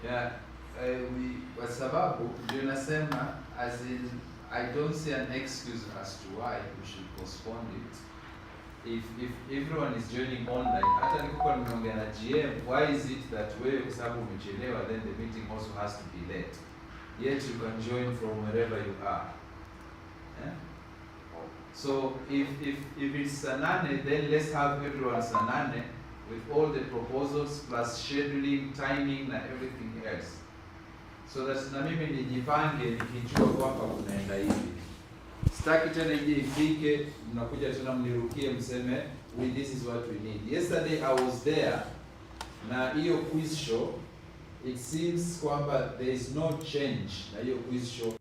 Yeah, kwa sababu ndio nasema, as in I don't see an excuse as to why we should postpone it. If everyone is joining online, hata nilikuwa nimeongea na GM, why is it that wewe kwa sababu umechelewa then the meeting also has to be late, yet you can join from wherever you are. Yeah? So if it's Sanane, then let's have everyone Sanane with all the proposals plus scheduling, timing na everything else, so that na mimi nijipange nikijua kwamba kunaenda hivi. Sitaki tena ije ifike mnakuja tena mnirukie mseme this is what we need. Yesterday I was there na hiyo quiz show, it seems kwamba there is no change na hiyo quiz show.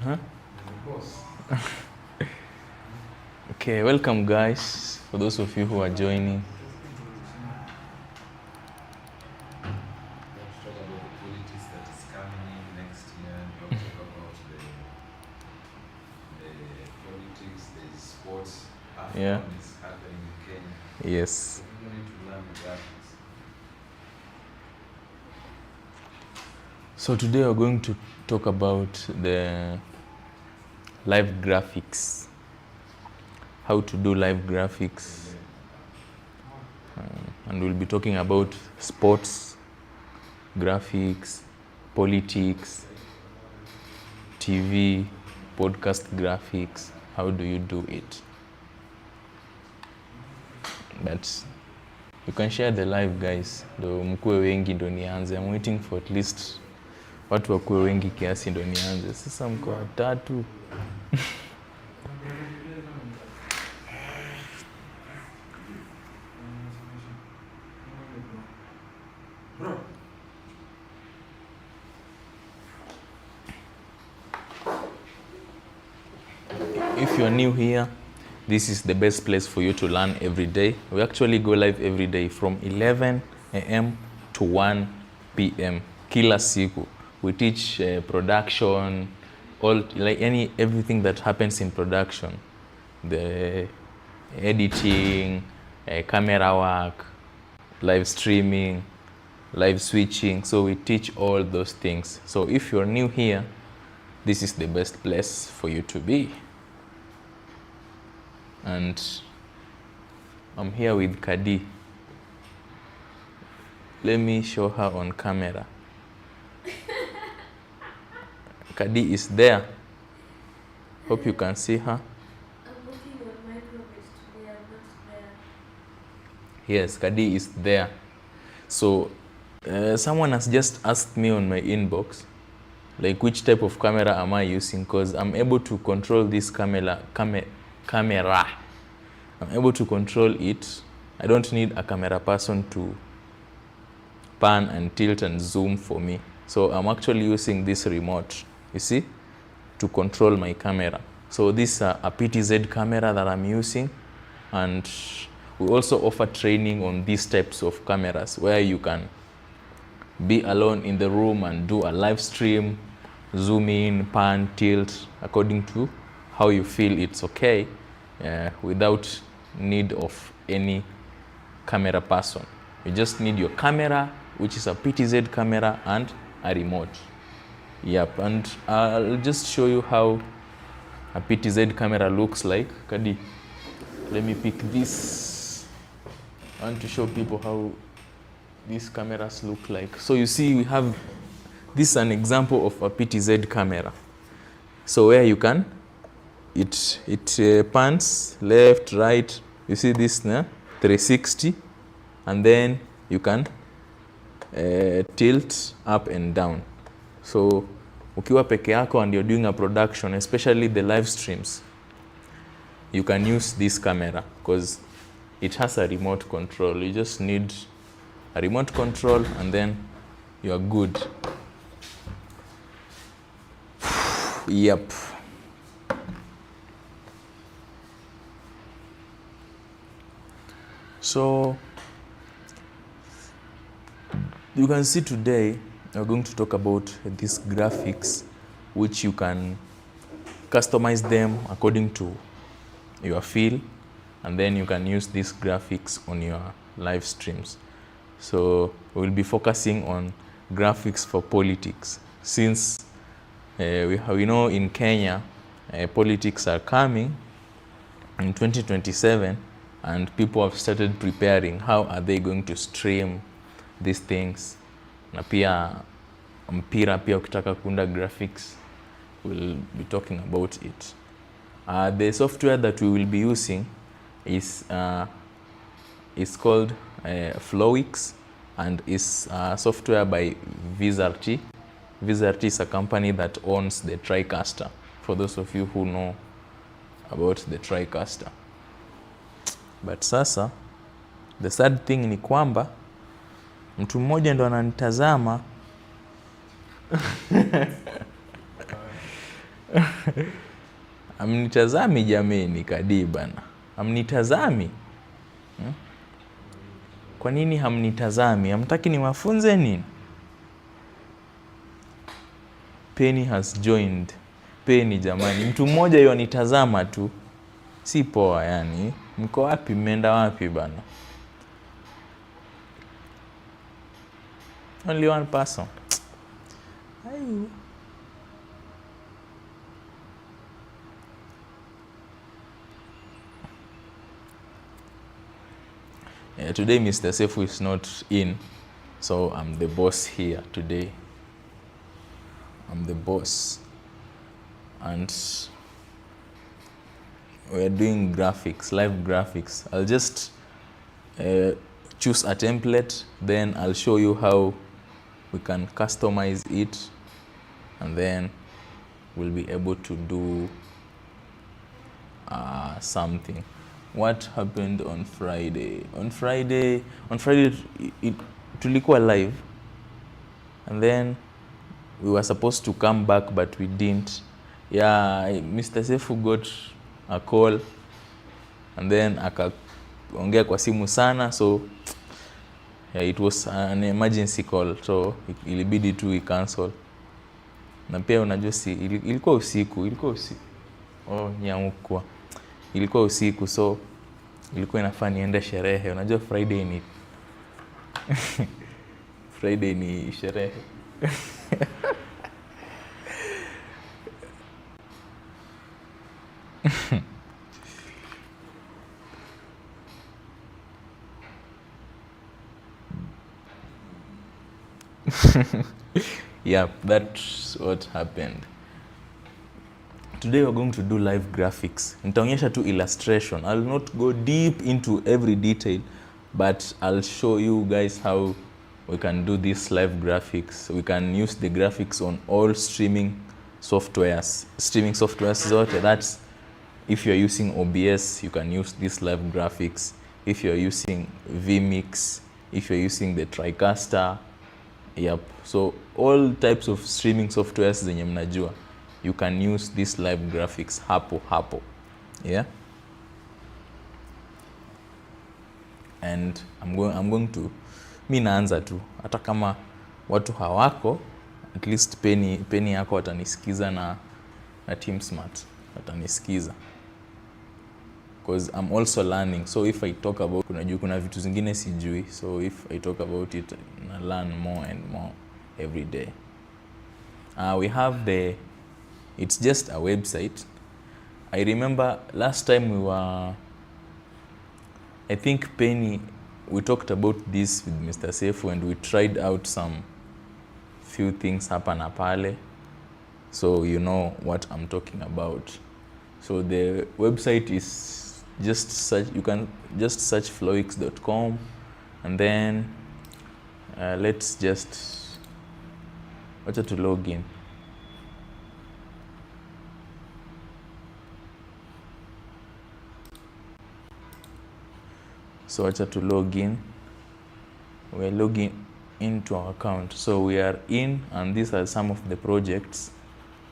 Huh? Okay, welcome guys, for those of you who are joining. Let's talk about the politics that is coming in next year. We'll talk about the politics, the sports. Yeah. Is happening in Kenya. Yes. So people need to learn the graphics. So today we're going to talk about the live graphics. How to do live graphics. And we'll be talking about sports, graphics, politics, TV, podcast graphics. How do you do it? But you can share the live guys. Ndo mkuwe wengi ndo nianze. I'm waiting for at least watu wakuwe wengi kiasi ndo nianze. Sasa mko watatu. If you're new here, this is the best place for you to learn every day. We actually go live every day from 11 a.m. to 1 p.m. Kila siku. We teach production, everything that happens in production. The editing, camera work, live streaming, live switching. So we teach all those things. So if you're new here, this is the best place for you to be. And I'm here with Kadi. Let me show her on camera. Kadi is there. Hope you can see her. I'm looking on microbes today, I'm not there. Yes, Kadi is there. So someone has just asked me on my inbox, like which type of camera am I using? Because I'm able to control this camera. I'm able to control it. I don't need a camera person to pan and tilt and zoom for me. So I'm actually using this remote, you see, to control my camera. So this is a PTZ camera that I'm using, and we also offer training on these types of cameras where you can be alone in the room and do a live stream, zoom in, pan, tilt, according to how you feel it's okay, without need of any camera person. You just need your camera, which is a PTZ camera, and a remote. Yep, and I'll just show you how a PTZ camera looks like. Kadi, let me pick this. I want to show people how these cameras look like. So you see, we have this is an example of a PTZ camera. So where you can, it pans left, right. You see this 360, and then you can tilt up and down. So ukiwa peke yako and you're doing a production, especially the live streams, you can use this camera because it has a remote control. You just need a remote control and then you are good. Yep. So you can see today we're going to talk about these graphics, which you can customize them according to your feel, and then you can use these graphics on your live streams. So we'll be focusing on graphics for politics, since we know in Kenya politics are coming in 2027, and people have started preparing how are they going to stream these things. Na pia mpira pia ukitaka kuunda graphics, we'll be talking about it. The software that we will be using is called Flowics, and is software by VizRT. VizRT is a company that owns the TriCaster, for those of you who know about the TriCaster. But sasa, the sad thing ni kwamba mtu mmoja ndo ananitazama. Amnitazami jameni kadi bana. Hamnitazami. Kwa nini hamnitazami? Hamtaki niwafunze nini? Penny has joined. Penny jamani, mtu mmoja yonitazama tu. Si poa yani. Mko wapi? Mmeenda wapi bana? Only one person. Ayu. Today Mr. Sefu is not in, so I'm the boss here today. I'm the boss. And we're doing graphics, live graphics. I'll just choose a template, then I'll show you how we can customize it, and then we'll be able to do something. What happened on Friday? On Friday tulikuwa live, and then we were supposed to come back but we didn't. Yeah, Mr. Sefu got a call and then akaongea kwa simu sana, so yeah, it was an emergency call, so ilibidi tu we cancel. Na pia unajua ilikuwa usiku. Oh, nyamukwa. Ilikuwa usiku, so ilikuwa inafaa niende sherehe. Unajua Friday ni sherehe. Yeah, that's what happened. Today we're going to do live graphics. Nitaonyesha tu illustration. I'll not go deep into every detail, but I'll show you guys how we can do these live graphics. We can use the graphics on all streaming softwares. Zote. That's if you're using OBS, you can use these live graphics. If you're using vMix, if you're using the TriCaster, yep. So all types of streaming softwares zenye mnajua, you can use these live graphics hapo. Yeah. And I'm going to, mi naanza tu, hata kama watu hawako, at least Penny yako watanisikiza na Team Smart watanisikiza, because I'm also learning. So if I talk about, kuna vitu zingine sijui, so if I talk about it, I learn more and more every day. We have it's just a website. I remember last time I think Penny, we talked about this with Mr. Sefu and we tried out some few things hapa na pale, so you know what I'm talking about. So the website is just search, you can just search flowics.com, and then let's just wacha to log in. So wacha to log in. We're logging into our account. So we are in, and these are some of the projects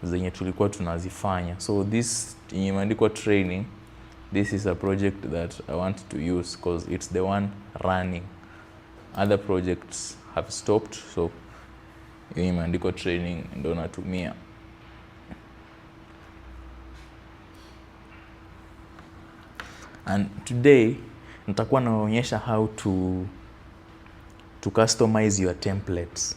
zenye tulikuwa tunazifanya. So this imeandikwa training. This is a project that I want to use because it's the one running. Other projects have stopped, so imeandikwa training ndio natumia. And today nitakuwa naonyesha how to customize your templates.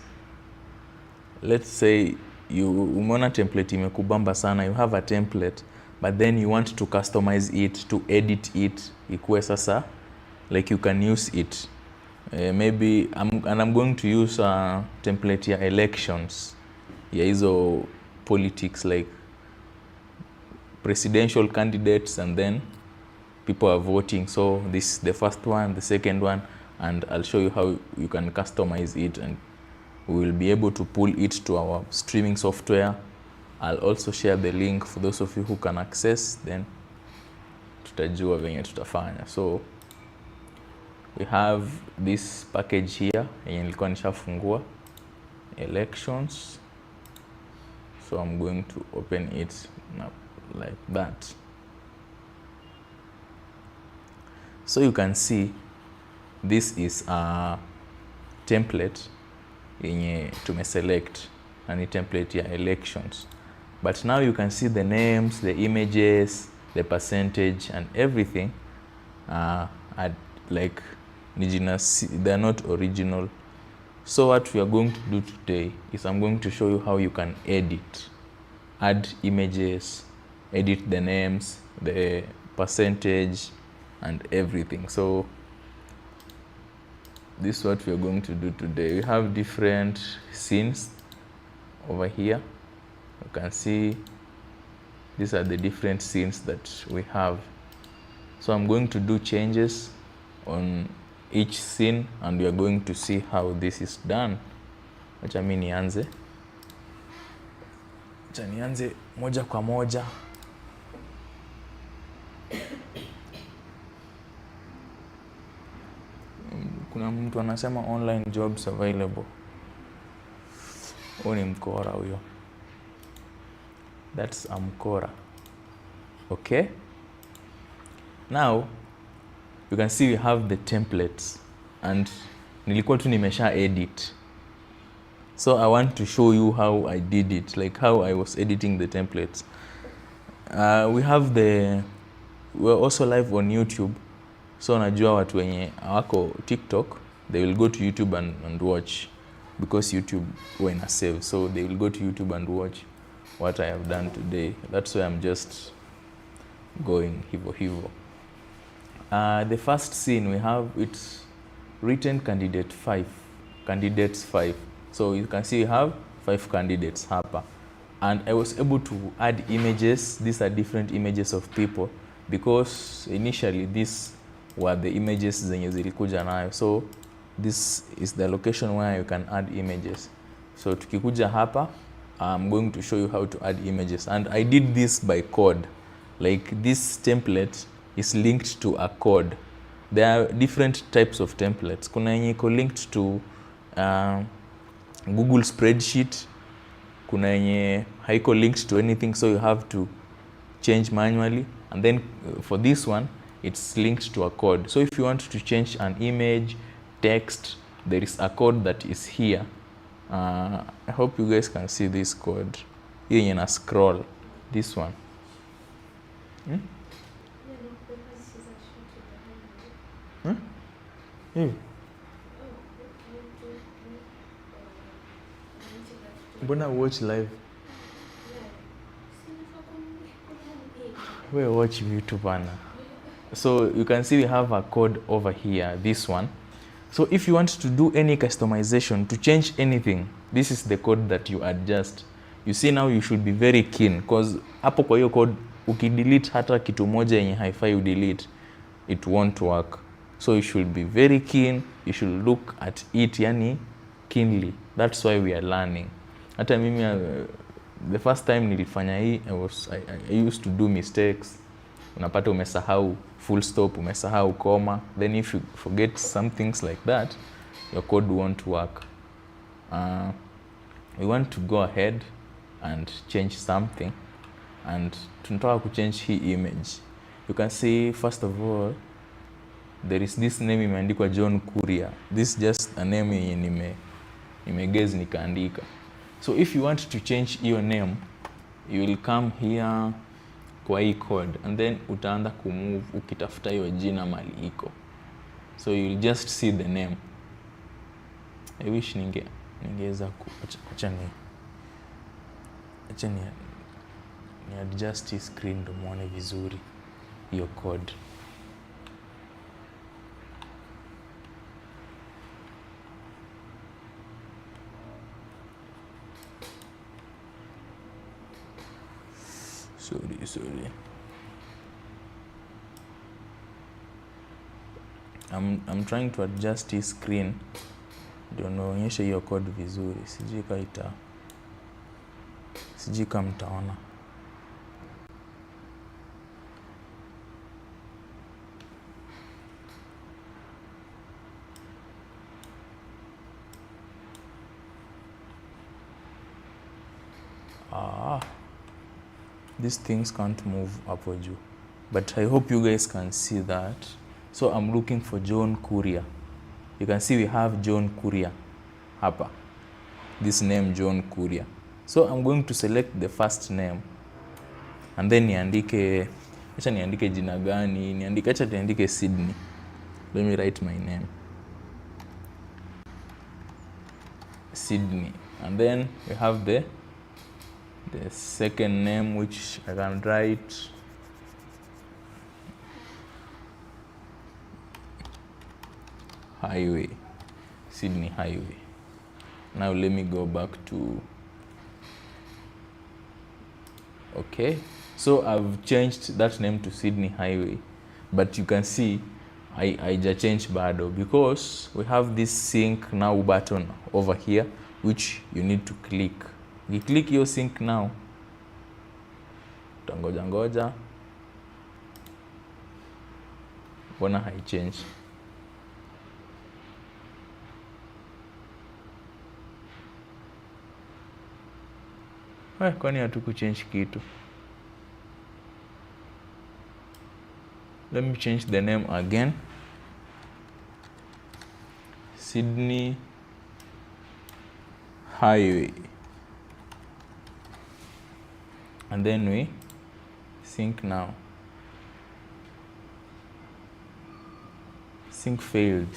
Let's say umeona template imekubamba sana, you have a template, but then you want to customize it, to edit it, ikuwe sasa like you can use it. Maybe I'm going to use a template ya elections, ya hizo politics, like presidential candidates, and then people are voting. So this is the first one, the second one, and I'll show you how you can customize it, and we will be able to pull it to our streaming software. I'll also share the link for those of you who can access, then tutajua venye tutafanya. So we have this package here yenye nilikuwa nishafungua, elections. So I'm going to open it now like that. So you can see this is a template yenye tumeselect na ni template ya elections, but now you can see the names, the images, the percentage and everything are like they are not original. So what we are going to do today is I'm going to show you how you can add images, edit the names, the percentage and everything. So this is what we are going to do today. We have different scenes over here. You can see these are the different scenes that we have. So I'm going to do changes on each scene and we are going to see how this is done. Acha mimi nianze moja kwa moja. Kuna mtu anasema online jobs available. Huyo ni mkora huyo. That's a mkora. Okay? Now you can see we have the templates and nilikuwa tu nimesha edit. So I want to show you how I did it, like how I was editing the templates. We're also live on YouTube. So najua watu wenye wako TikTok, they will go to YouTube and watch, because YouTube ina save. So they will go to YouTube and watch what I have done today. That's why I'm just going hivo. The first scene we have, it's written candidates 5. So you can see we have 5 candidates hapa. And I was able to add images. These are different images of people, because initially these were the images zenye zilikuja nayo. So this is the location where you can add images. So tukikuja hapa, I'm going to show you how to add images. And I did this by code. Like this template is linked to a code. There are different types of templates. Kuna yenye iko linked to Google spreadsheet. Kuna yenye haiko linked to anything, so you have to change manually. And then for this one, it's linked to a code. So if you want to change an image, text, there is a code that is here. I hope you guys can see this code. Here in a scroll, this one. Hivi. Mbona watch live? We watch YouTube bana. So you can see we have a code over here, this one. So if you want to do any customization, to change anything, this is the code that you adjust. You see now you should be very keen, because hapo kwa hiyo code ukidelete hata kitu moja yenye haifai udelete, it won't work. So you should be very keen, you should look at it yani keenly. That's why we are learning. Hata mimi the first time nilifanya hii, I used to do mistakes. Unapata umesahau full stop, umesahau comma. Then if you forget some things like that, your code won't work. We want to go ahead and change something. And tunataka kuchange hii image. You can see, first of all, there is this name imeandikwa John Kuria. This is just a name yenye nimegezi nikaandika. So if you want to change your name, you will come here kwa hii code and then utaanza kumove ukitafuta hiyo jina mali iko. So you will just see the name. I wish ningeweza acha ni adjust hii screen ndo muone vizuri hiyo code. Sorry. I'm trying to adjust his screen. Ndio naonyesha hiyo code vizuri. Sijui kama mtaona. these things can't move hapo juu, but I hope you guys can see that. So I'm looking for John Kuria. You can see we have John Kuria hapa, this name John Kuria. So I'm going to select the first name and then niandike, acha niandike jina gani, acha niandike Sydney. Let me write my name, Sydney. And then we have the second name, which I can write Highway, Sydney Highway. Now let me go back to, okay, so I've changed that name to Sydney Highway, but you can see I just changed bado because we have this sync now button over here which you need to click. You click your sync now, ngoja mbona haichange? Kwani hatukuchange kitu? Let me change the name again, Sydney Highway, and then we sync now. Sync failed.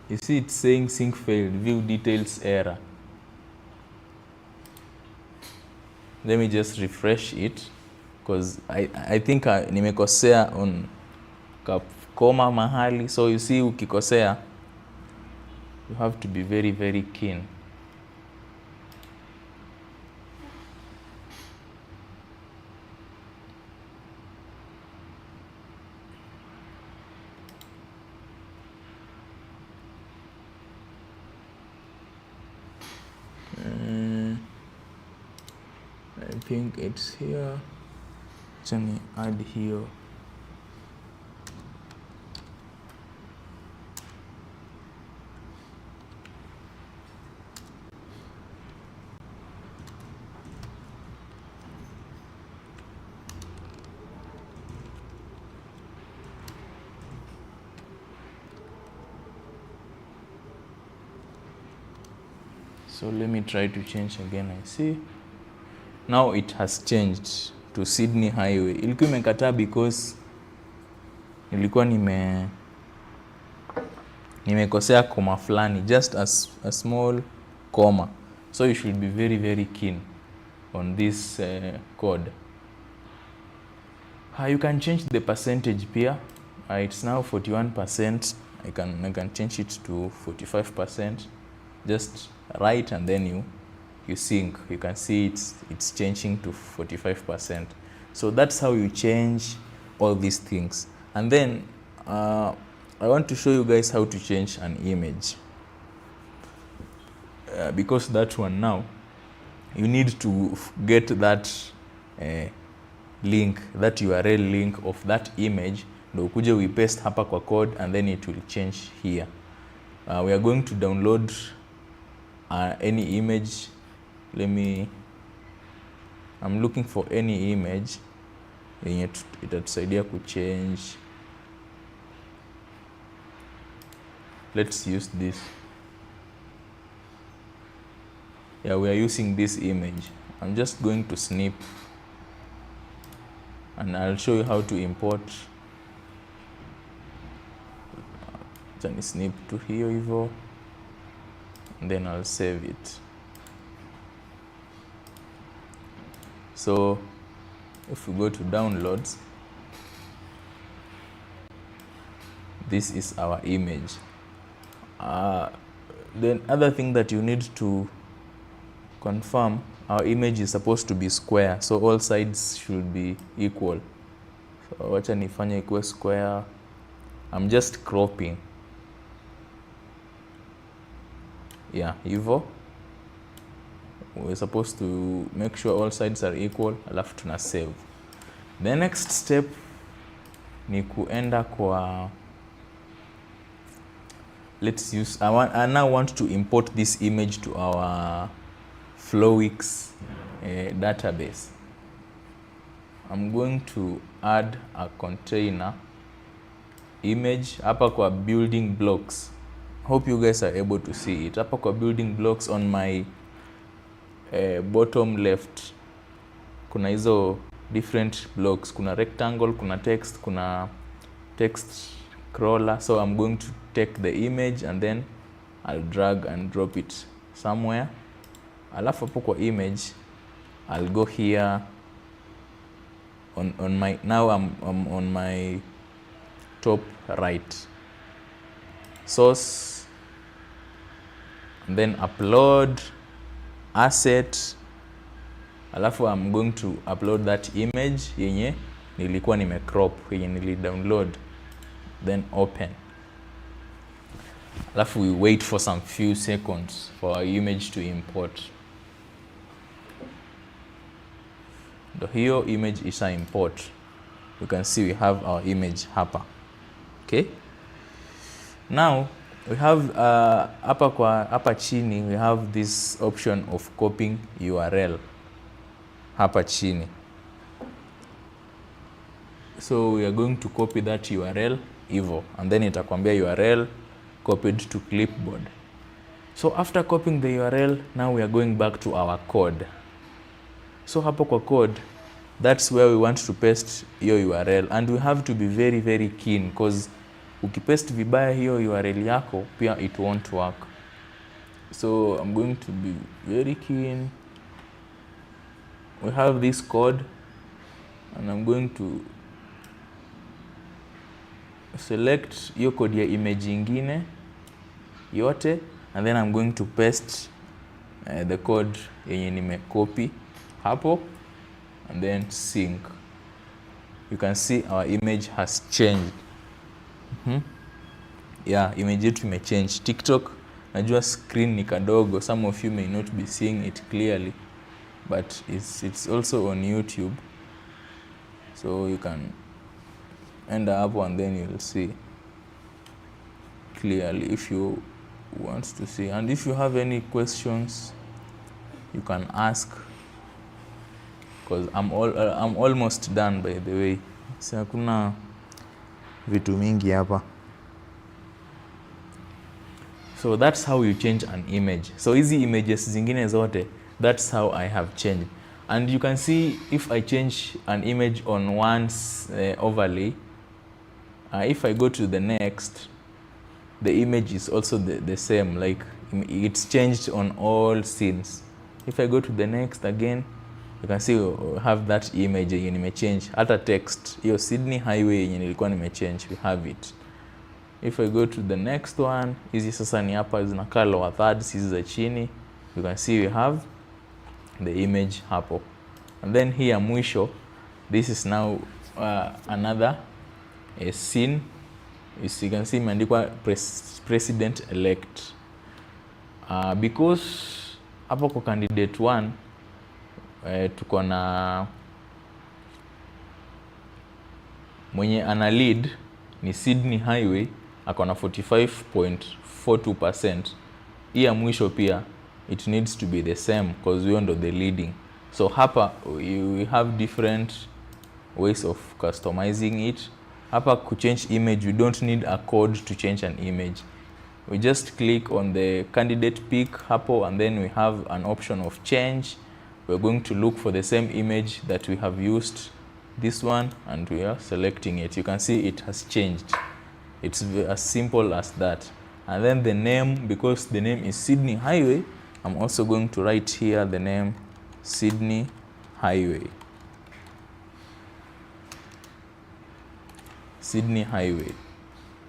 You see it's saying sync failed, view details error. Let me just refresh it because I think nimekosea on koma mahali. So you see ukikosea, you have to be very, very keen. I think it's here. Let me add here. So let me try to change again. I see. Now it has changed to Sydney Highway. Ilikuwa imekataa because nilikuwa nimekosea comma fulani, just a small comma. So you should be very, very keen on this code. You can change the percentage pia. It's now 41%. I can change it to 45%. Just write and then you sync. You can see it's changing to 45%. So that's how you change all these things. And then I want to show you guys how to change an image, because that one now you need to get that link, that URL link of that image, ndo ukuje we paste hapa kwa code and then it will change here. We are going to download any image. I'm looking for any image yenye itatusaidia kuchange. Let's use this. Yeah, we are using this image. I'm just going to snip and I'll show you how to import. Then snip to here hivyo, and then I'll save it. So if we go to downloads, this is our image. Then other thing that you need to confirm, our image is supposed to be square, so all sides should be equal. So wacha nifanye ikuwe square. I'm just cropping. Yeah, hivyo. We're supposed to make sure all sides are equal, alafu tuna save. The next step ni kuenda kwa, let's use, I now want to import this image to our Flowics database. I'm going to add a container image hapa kwa building blocks. Hope you guys are able to see it. Hapa kwa building blocks on my bottom left kuna hizo different blocks, kuna rectangle, kuna text crawler. So I'm going to take the image and then I'll drag and drop it somewhere. Alafu hapo kwa image I'll go here on my, now I'm on my top right, source, and then upload, asset. Alafu I'm going to upload that image yenye nilikuwa nimecrop, yenye nilidownload, then open. Alafu we wait for some few seconds for our image to import. The hiyo image isha import. You can see we have our image hapa. Okay? Now we have hapa chini we have this option of copying URL hapa chini. So we are going to copy that URL hivyo, and then itakwambia URL copied to clipboard. So after copying the URL, now we are going back to our code. So hapo kwa code, that's where we want to paste hiyo URL, and we have to be very very keen because ukipaste vibaya hiyo URL yako pia it won't work. So I'm going to be very keen. We have this code and I'm going to select hiyo code ya image ingine yote, and then I'm going to paste the code yenye nimecopy hapo, and then sync. You can see our image has changed. Yeah, image yetu imechange. TikTok, najua screen ni kadogo, some of you may not be seeing it clearly, but it's also on YouTube, so you can end up and then you'll see clearly if you want to see. And if you have any questions, you can ask, because I'm almost done, by the way. So kuna vitu mingi hapa. So that's how you change an image. So hizi images zingine zote, that's how I have changed. And you can see if I change an image on one overlay, if I go to the next, the image is also the same, like it's changed on all scenes. If I go to the next again, you can see we have that image yenye nimechange. Hata text, hiyo Sydney Highway yenye nilikuwa nimechange, we have it. If I go to the next one, hizi sasa ni hapa zinakaa lower thirds, hizi za chini, you can see we have the image hapo. And then here mwisho, this is now another scene. You can see imeandikwa president elect. Because hapo kwa candidate 1 tuko na mwenye ana lead ni Sydney Highway, ako na 45.42%. Hii ya mwisho pia it needs to be the same because we ndo the leading. So hapa we have different ways of customizing it. Hapa ku change image, we don't need a code to change an image. We just click on the candidate pick hapo, and then we have an option of change. We're going to look for the same image that we have used, this one, and we are selecting it. You can see it has changed. It's as simple as that. And then the name, because the name is Sydney Highway, I'm also going to write here the name Sydney Highway. Sydney Highway.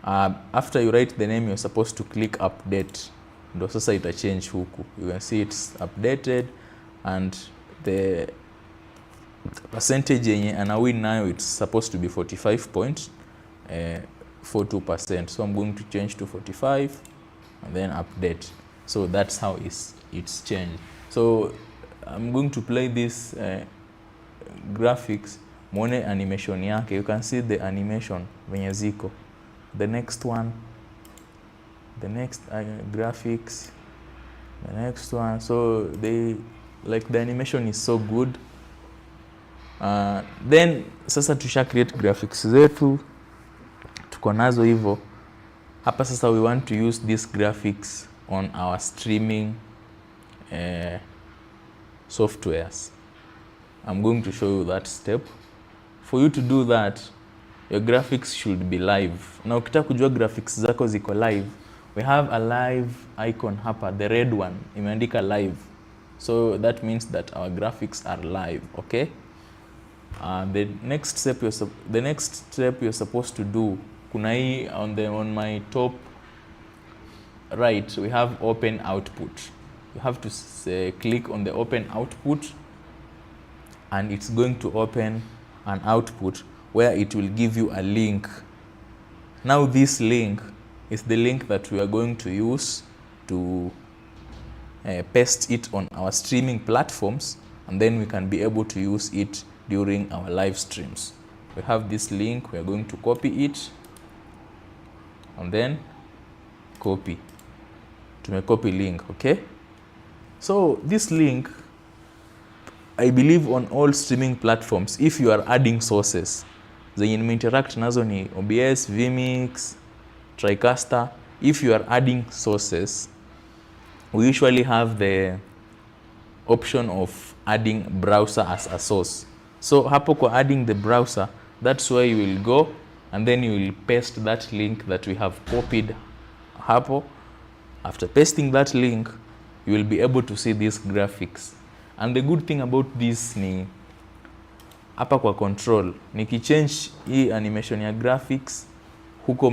After you write the name, you're supposed to click update. Ndo sasa ita change huku. You can see it's updated, and the percentage yenye ana win nayo, it's supposed to be 45.42%. So I'm going to change to 45 and then update. So that's how it's changed. So I'm going to play this graphics, muone animation yake. You can see the animation venye ziko. The next one, the next graphics, the next one. So like the animation is so good. Then sasa tusha create graphics zetu, tuko nazo hivyo. Hapa sasa we want to use these graphics on our streaming softwares. I'm going to show you that step. For you to do that, your graphics should be live. Na ukitaka kujua graphics zako ziko live, we have a live icon hapa, the red one, imeandika live. So that means that our graphics are live, okay? The next step you're supposed to do, kuna hii on my top right, we have open output. You have to click on the open output, and it's going to open an output where it will give you a link. Now this link is the link that we are going to use to paste it on our streaming platforms, and then we can be able to use it during our live streams. We have this link, we are going to copy it, and then copy. Copy link, okay? So this link, I believe on all streaming platforms, if you are adding sources, zenye interact nazo ni OBS, vMix, TriCaster. If you are adding sources, we usually have the option of adding browser as a source. So hapo kwa adding the browser, that's where you will go, and then you will paste that link that we have copied hapo. After pasting that link, you will be able to see these graphics. And the good thing about this ni hapa kwa control, nikichange hii animation ya graphics, huko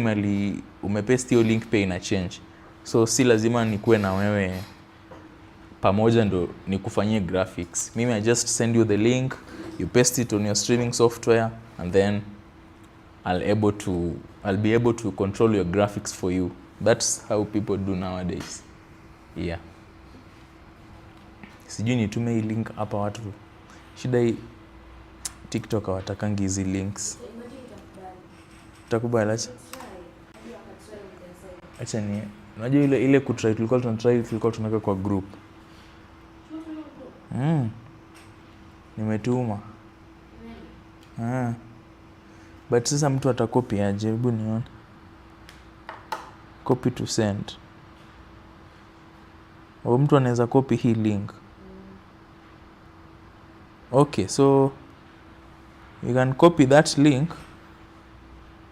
umepaste hiyo link pia ina change. So si lazima nikuwe na wewe pamoja ndo nikufanyie graphics. Mimi I just send you the link, you paste it on your streaming software, and then I'll be able to control your graphics for you. That's how people do nowadays. Yeah. Sijui nitume hii link hapa watu. Shida hii TikTok hawatakangi hizi links. Utakubali acha? Acha ni. Unajua ile kutry tulikuwa tunaweka kwa group. Nimetuma. But sasa mtu atakopi aje? Hebu nione. Copy to send. Au mtu anaweza copy hii link. Okay, so you can copy that link,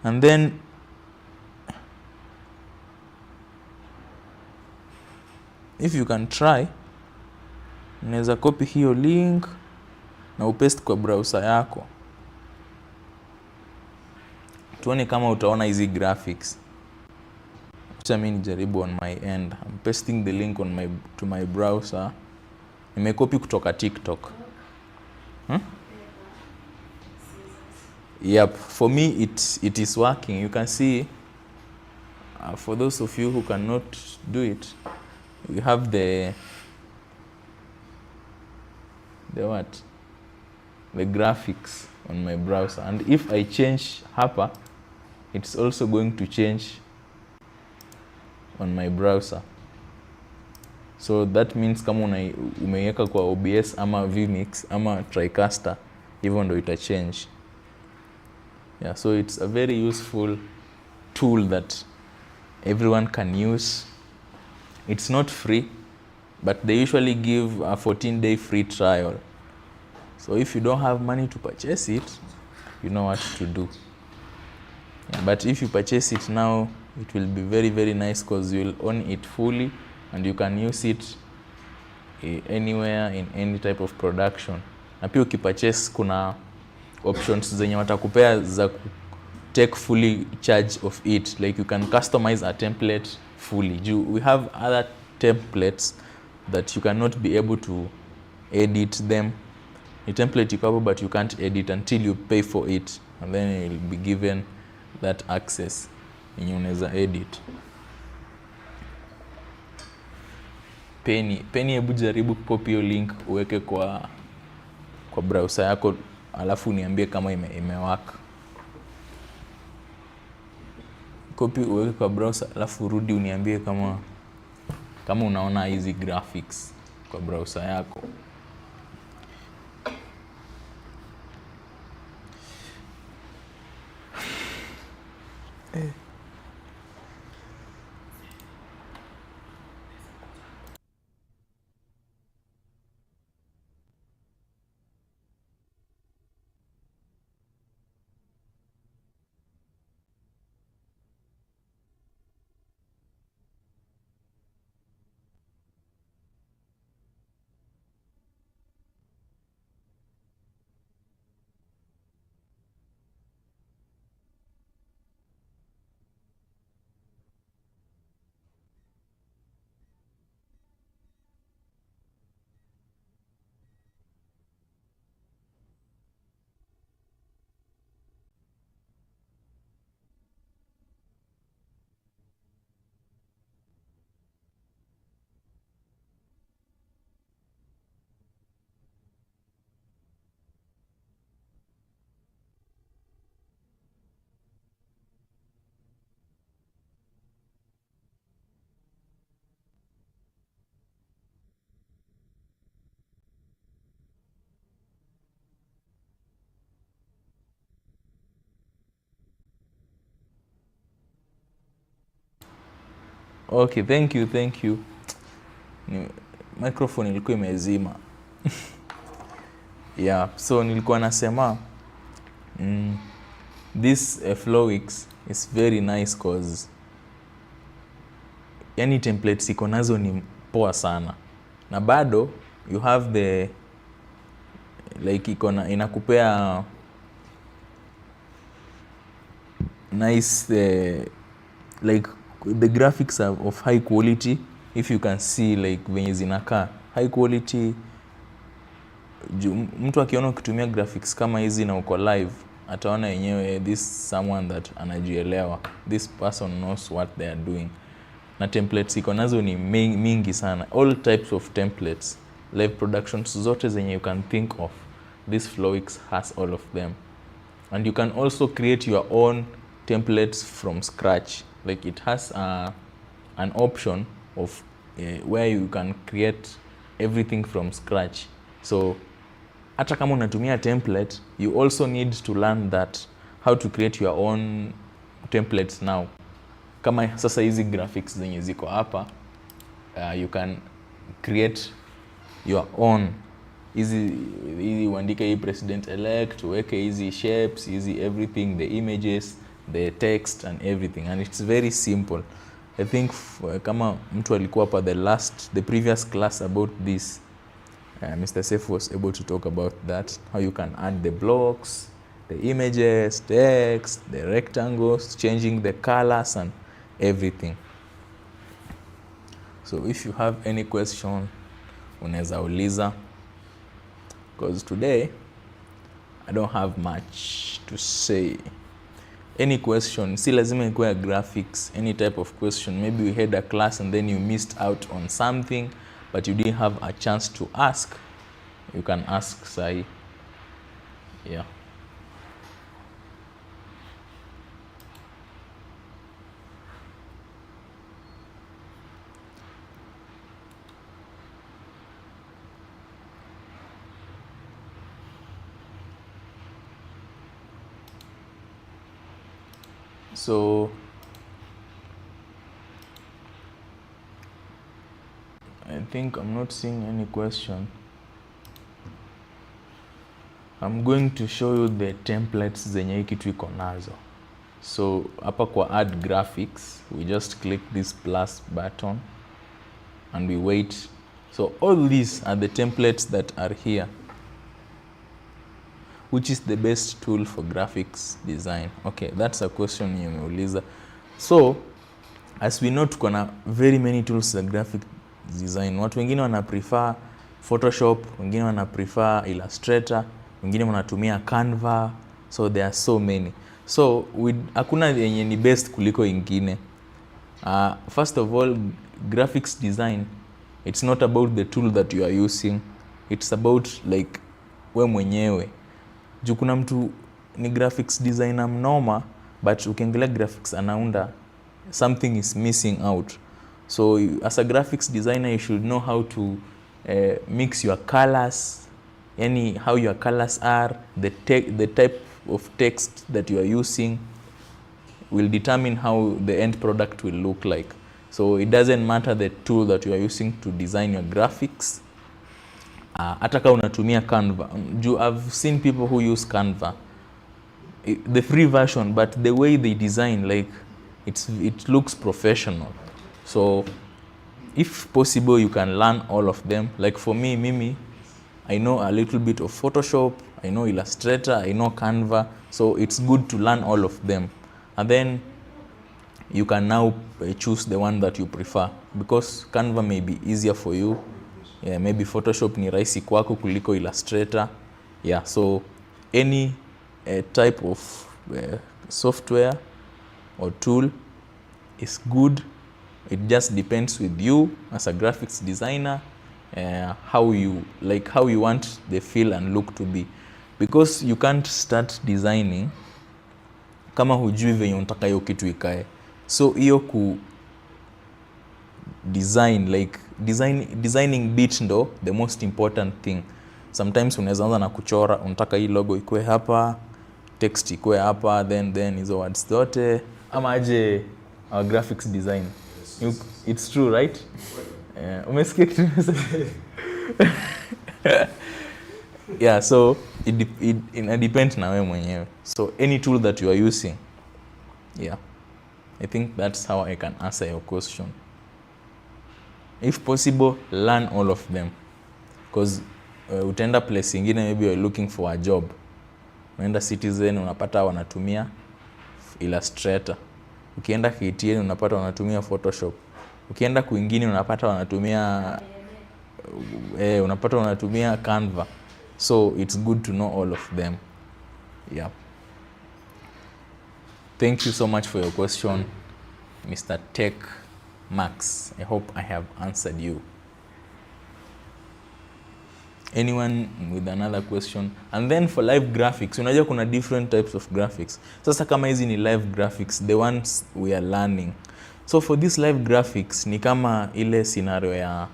and then if you can try, unaweza copy hiyo link na upaste kwa browser yako. Tuone kama utaona hizi graphics. Acha mimi nijaribu on my end. I'm pasting the link to my browser. Nimekopi kutoka TikTok. Yep, for me it is working. You can see, for those of you who cannot do it, we have the graphics on my browser, and if I change hapa, it's also going to change on my browser. So that means kama umeweka kwa OBS ama vMix ama TriCaster, hivyo ndo ita change. Yeah, so it's a very useful tool that everyone can use. It's not free, but they usually give a 14-day free trial. So if you don't have money to purchase it, you know what to do. Yeah, but if you purchase it now, it will be very, very nice because you will own it fully and you can use it anywhere in any type of production. Na pia ukipurchase kuna options zenye watakupea za take fully charge of it. Like you can customize a template fully. We have other templates that you cannot be able to edit them. The template you cover, but you can't edit until you pay for it, and then you will be given that access and you unaweza edit. Penny hebu jaribu copy your link uweke kwa browser yako, alafu niambie kama imewaka. Copy uweke kwa browser, alafu rudi uniambie kama unaona hizi graphics kwa browser yako. Okay, thank you. Microphone ilikuwa imezima. Yeah, so nilikuwa nasema this Flowics is very nice cause yani templates iko nazo ni poa sana. Na bado you have the like inakupea nice like the graphics are of high quality. If you can see like venye zinakaa high quality, mtu akiona ukitumia graphics kama hizi na uko live ataona yenyewe this someone that anajielewa, this person knows what they are doing. Na templates iko nazo ni mingi sana, all types of templates, live productions zote zenye you can think of, this Flowics has all of them. And you can also create your own templates from scratch. Like it has an option of where you can create everything from scratch. So hata kama unatumia template, you also need to learn that how to create your own templates now. Kama sasa hizi graphics zenye ziko hapa, you can create your own. Hizi uandike hii president elect, uweke hizi shapes, hizi everything, the images, the text and everything, and it's very simple. I think kama mtu alikuwa hapa the previous class about this, Mr. Sef was able to talk about that, how you can add the blocks, the images, text, the rectangles, changing the colors and everything. So if you have any question, unaweza uliza, because today I don't have much to say. Any question, si lazima ikuwe graphics, any type of question. Maybe we had a class and then you missed out on something but you didn't have a chance to ask. You can ask Sai. Yeah. So I think I'm not seeing any question. I'm going to show you the templates zenye hii kitu iko nazo. So hapa kwa add graphics, we just click this plus button and we wait. So all these are the templates that are here. Which is the best tool for graphics design? Okay, that's a question you umeuliza. So as we know, tuko na very many tools za graphic design. Watu wengine wana prefer Photoshop, wengine wana prefer Illustrator, wengine wanatumia Canva. So there are so many. So hakuna yenye ni best kuliko ingine. First of all, graphics design, it's not about the tool that you are using. It's about like we mwenyewe. Juu kuna mtu ni graphics designer mnoma, but ukiangalia graphics anaunda, something is missing out. So as a graphics designer, you should know how to mix your colors, yani how your colors are, the type of text that you are using will determine how the end product will look like. So it doesn't matter the tool that you are using to design your graphics. Hata kama unatumia Canva. I've seen people who use Canva, the free version, but the way they design, like it looks professional. So if possible, you can learn all of them. Like for me, Mimi, I know a little bit of Photoshop, I know Illustrator, I know Canva. So it's good to learn all of them. And then you can now choose the one that you prefer, because Canva may be easier for you. Yeah, maybe Photoshop ni rahisi kwako kuliko Illustrator. Yeah, so any type of software or tool is good. It just depends with you as a graphics designer, how you want the feel and look to be, because you can't start designing kama hujui venye unataka hiyo kitu ikae. So hiyo designing bit ndo the most important thing. Sometimes unaweza anza na kuchora, unataka hii logo ikue hapa, text ikue hapa, then hizo words zote, ama aje our graphics design. it's true, right? Umesikia kitu nimesema? Yeah, so it depends na wewe mwenyewe. So any tool that you are using, yeah, I think that's how I can answer your question. If possible, learn all of them, because utaenda place ingine, maybe you're looking for a job, unaenda Citizen unapata wanatumia Illustrator, ukienda KTN unapata wanatumia Photoshop, ukienda kwingine unapata wanatumia Canva. So it's good to know all of them. Yeah. Thank you so much for your question, Mr. Tech Max. I hope I have answered you. Anyone with another question? And then for live graphics, unajua kuna different types of graphics. Sasa kama hizi ni live graphics, the ones we are learning. So for this live graphics, ni kama ile scenario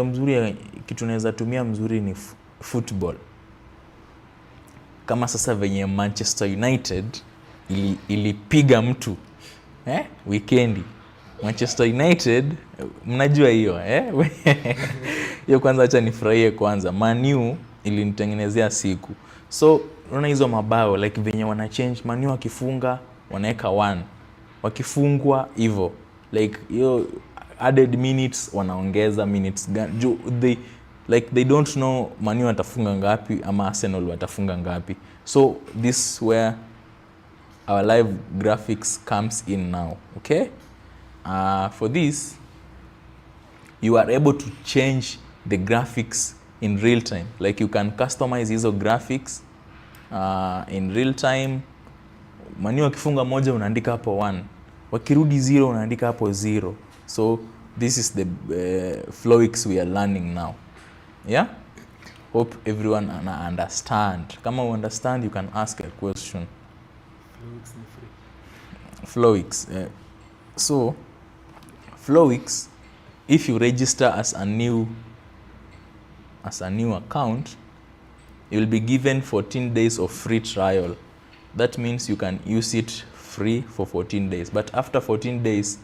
mzuri ya kitu naweza tumia mzuri ni football. Kama sasa venye Manchester United ilipiga mtu weekendi. Manchester United, mnajua hiyo hiyo kwanza acha nifurahie kwanza. Man U ilinitengenezea siku. So unaona hizo mabao like venye wana change, Man U wakifunga wanaweka 1. Wakifungwa hivyo like hiyo added minutes wanaongeza minutes they don't know Man U watafunga ngapi ama Arsenal watafunga ngapi. So this where our live graphics comes in now, okay? For this, you are able to change the graphics in real time. Like you can customize hizo graphics in real time. Man U wakifunga moja unaandika hapo 1, wakirudi 0 unaandika hapo 0. So this is the Flowics we are learning now. Yeah? Hope everyone understand. Kama you understand, you can ask a question. Flowics ni free. Flowics. So Flowics, if you register as a new account, you will be given 14 days of free trial. That means you can use it free for 14 days. But after 14 days,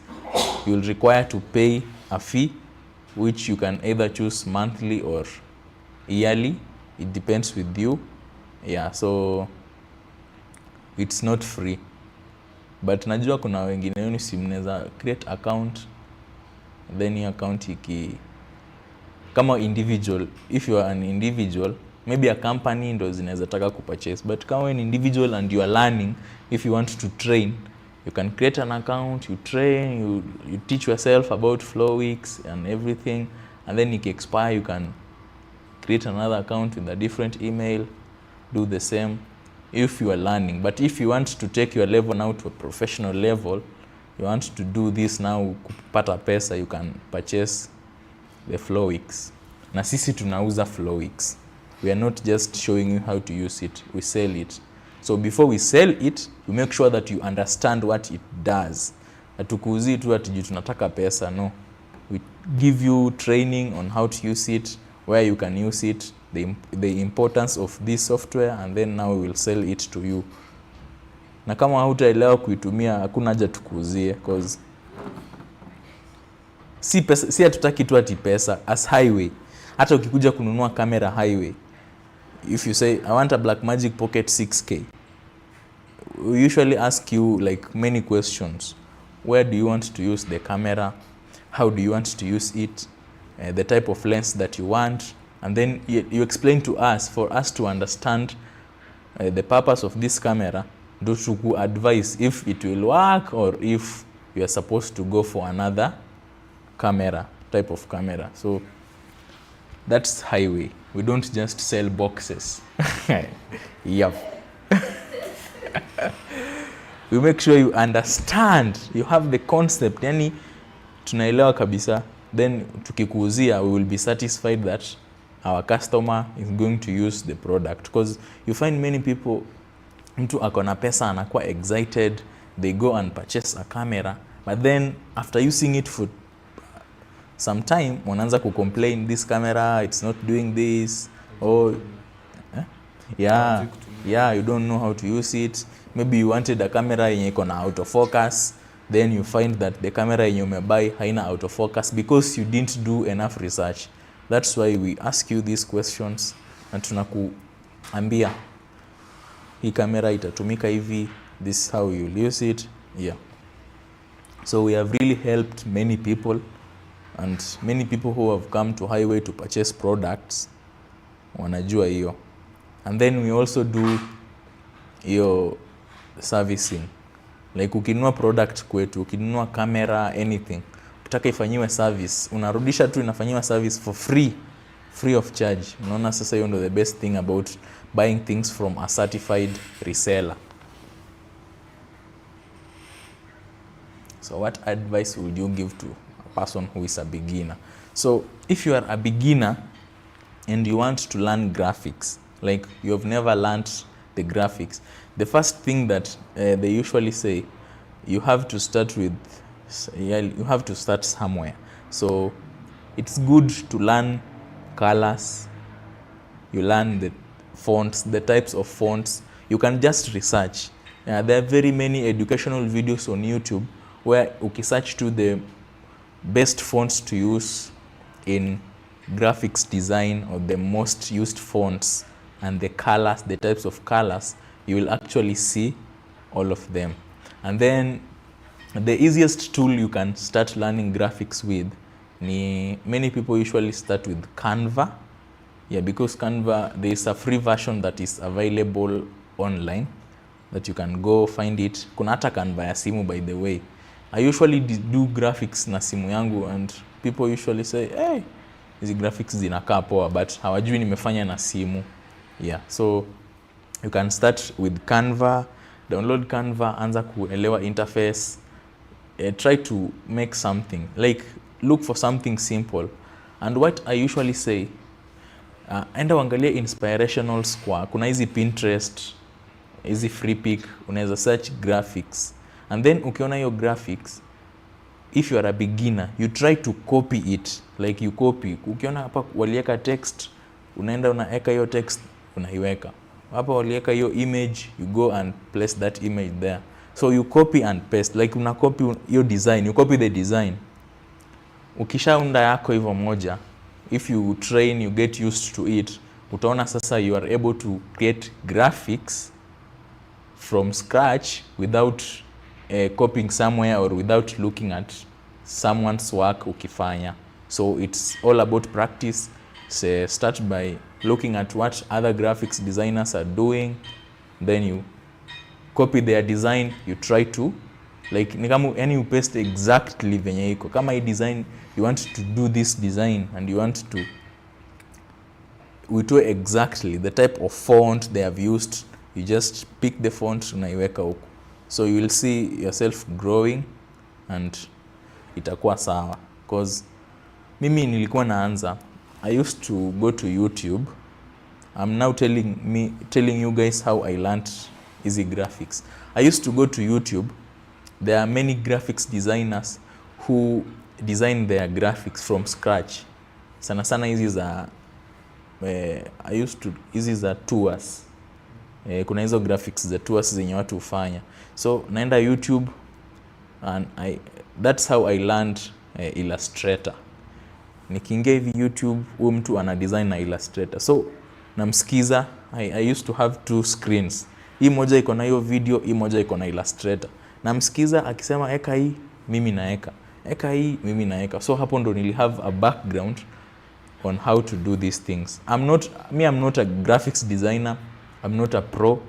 you will require to pay a fee, which you can either choose monthly or yearly. It depends with you. Yeah, so it's not free. But najua kuna wengine wenu si mnaweza create account, then your account kama individual, if you are an individual, maybe a company ndo zinaweza taka kupurchase, but kama an individual and you are learning, if you want to train, you can create an account, you train, you teach yourself about Flowics and everything, and then it expire, you can create another account with a different email, do the same if you are learning. But if you want to take your level now to a professional level, you want to do this now kupata pesa, you can purchase the Flowics. Na sisi tunauza Flowics. We are not just showing you how to use it, we sell it. So before we sell it, we make sure that you understand what it does. Hatukuuzii tu ati tunataka pesa, no. We give you training on how to use it, where you can use it, the importance of this software, and then now we will sell it to you. Na kama hautaelewa kuitumia, hakuna haja tukuuzie, because si hatutaki tu ati pesa as highway. Hata ukikuja kununua kamera highway, if you say I want a Blackmagic Pocket 6K, we usually ask you like many questions. Where do you want to use the camera? How do you want to use it? The type of lens that you want, and then you explain to us for us to understand the purpose of this camera, do to advise if it will work or if you are supposed to go for another camera, type of camera. So that's highway. We don't just sell boxes. Yep. We make sure you understand, you have the concept, yani tunaelewa kabisa, then tukikuuzia we will be satisfied that our customer is going to use the product, because you find many people, mtu akona pesa anakuwa excited, they go and purchase a camera, but then after using it for some time wanaanza complain, this camera it's not doing this, or yeah, you don't know how to use it. Maybe you wanted a camera yenye iko na autofocus, then you find that the camera yenye umebuy haina autofocus because you didn't do enough research. That's why we ask you these questions na tunakuambia hii camera itatumika hivi, this is how you'll use it. Yeah. So we have really helped many people, and many people who have come to Highway to purchase products wanajua hiyo. And then we also do hiyo servicing. Like ukinunua product kwetu, ukinunua camera, anything, ukitaka ifanyiwe service, unarudisha tu, inafanyiwa service for free of charge. Unaona sasa hiyo ndo the best thing about buying things from a certified reseller. So what advice would you give to a person who is a beginner? So if you are a beginner and you want to learn graphics, like you have never learned the graphics, the first thing that they usually say, you have to start somewhere. So it's good to learn colors, you learn the fonts, the types of fonts. You can just research. There are very many educational videos on YouTube where ukisearch to the best fonts to use in graphics design, or the most used fonts, and the colors, the types of colors, you will actually see all of them. And then the easiest tool you can start learning graphics with, many people usually start with Canva. Yeah, because Canva, there is a free version that is available online that you can go find it. Kuna hata Canva ya simu, by the way. I usually do graphics na simu yangu, and people usually say, hey, hizi graphics zinakaa poa, but hawajui nimefanya na simu. Yeah, so you can start with Canva, download Canva, anza kuelewa interface, try to make something, like look for something simple. And what I usually say, enda uangalie inspirationals kuna hizi Pinterest, hizi free pick, unaweza search graphics. And then ukiona hiyo graphics, if you are a beginner, you try to copy it. Like you copy, ukiona hapa walieka text, unaenda unaeka hiyo text, unaiweka. Hapa walieka hiyo image, you go and place that image there. So you copy and paste, like una copy hiyo design, you copy the design. Ukishaunda yako hivyo moja, if you train, you get used to it, utaona sasa you are able to create graphics from scratch without copying somewhere or without looking at someone's work ukifanya. So it's all about practice. So start by looking at what other graphics designers are doing, then you copy their design, you try to, like ni kama you paste exactly venye iko. Kama hii design, you want to do this design and you want to do exactly the type of font they have used, you just pick the font unaiweka huko. So you will see yourself growing and itakuwa sawa. Because mimi nilikuwa naanza, I used to go to YouTube. I'm now telling you guys how I learned easy graphics. I used to go to YouTube. There are many graphics designers who design their graphics from scratch. Sana sana hizi za hizi za tours. Kuna hizo graphics za tours zenye watu hufanya. So naenda YouTube and that's how I learned Illustrator. Nikiingia hivi YouTube, huyu mtu ana design na Illustrator. So namsikiza, I used to have two screens. Hii moja iko na hiyo video, hii moja iko na Illustrator. Namsikiza akisema eka hii, mimi naeka. Eka hii, mimi naeka. So hapo ndo nili have a background on how to do these things. I'm not a graphics designer. I'm not a pro,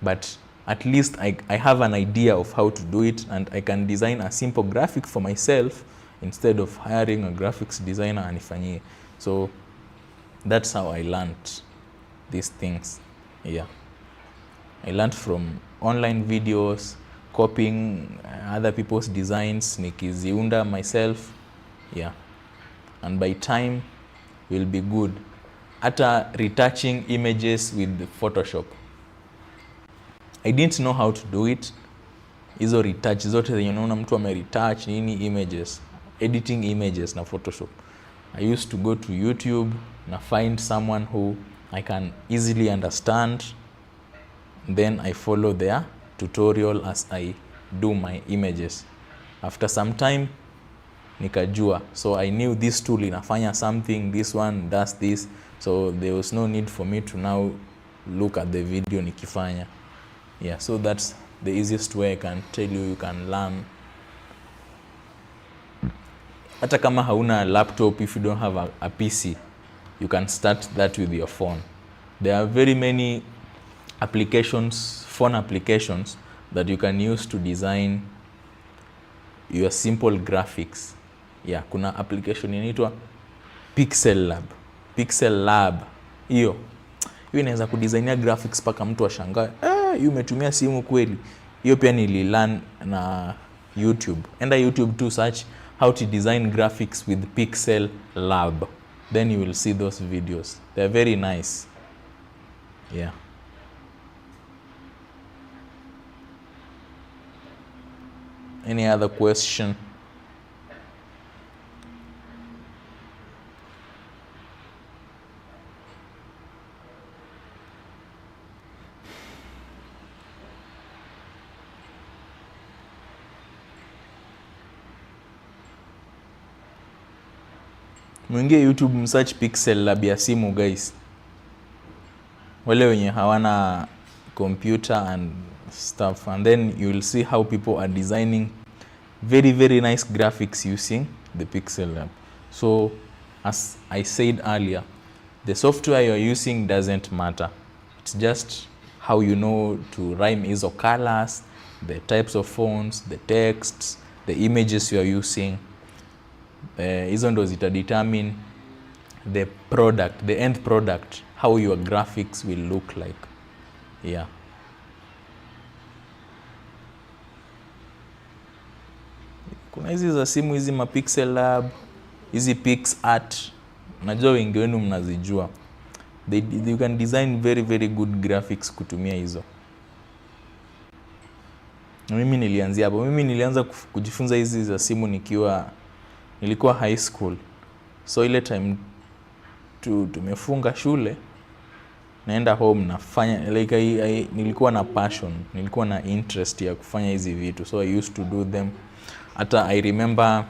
but at least I have an idea of how to do it, and I can design a simple graphic for myself instead of hiring a graphics designer anifanyie. So that's how I learned these things. Yeah, I learned from online videos, copying other people's designs, nikiziunda myself. Yeah, and by time will be good. Hata retouching images with Photoshop, I didn't know how to do it. Hizo retouch zote zenye unaona mtu ameretouch nini images, editing images na Photoshop, I used to go to YouTube na find someone who I can easily understand, then I follow their tutorial as I do my images. After some time nikajua, so I knew this tool inafanya something, this one does this, so there was no need for me to now look at the video nikifanya. Yeah, so that's the easiest way I can tell you can learn. Hata kama hauna laptop, if you don't have a PC, you can start that with your phone. There are very many applications, phone applications that you can use to design your simple graphics. Yeah, kuna application inaitwa Pixel Lab. Pixel Lab. Hiyo inaweza kudesignia graphics paka mtu ashangae, hiyo umetumia simu kweli? Hiyo pia nililearn na YouTube. Enda YouTube to search how to design graphics with Pixel Lab. Then you will see those videos. They're very nice. Yeah. Any other question? Mwingie YouTube msearch Pixel Lab ya simu guys. Wale wenye hawana computer and stuff, and then you will see how people are designing very very nice graphics using the Pixel Lab. So as I said earlier, the software you're using doesn't matter. It's just how you know to rhyme ISO colors, the types of fonts, the texts, the images you're using. Hizo ndo zita determine the product, the end product, how your graphics will look like. Yeah. Kuna hizi za simu, hizi ma Pixel Lab, hizi PixArt, najua wengi wenu mnazijua. You can design very very good graphics kutumia hizo. Mimi nilianzia hapo. Mimi nilianza kujifunza hizi za simu nilikuwa high school. So ile time tumefunga shule, naenda home nafanya like nilikuwa na passion, nilikuwa na interest ya kufanya hizi vitu, so I used to do them. Hata I remember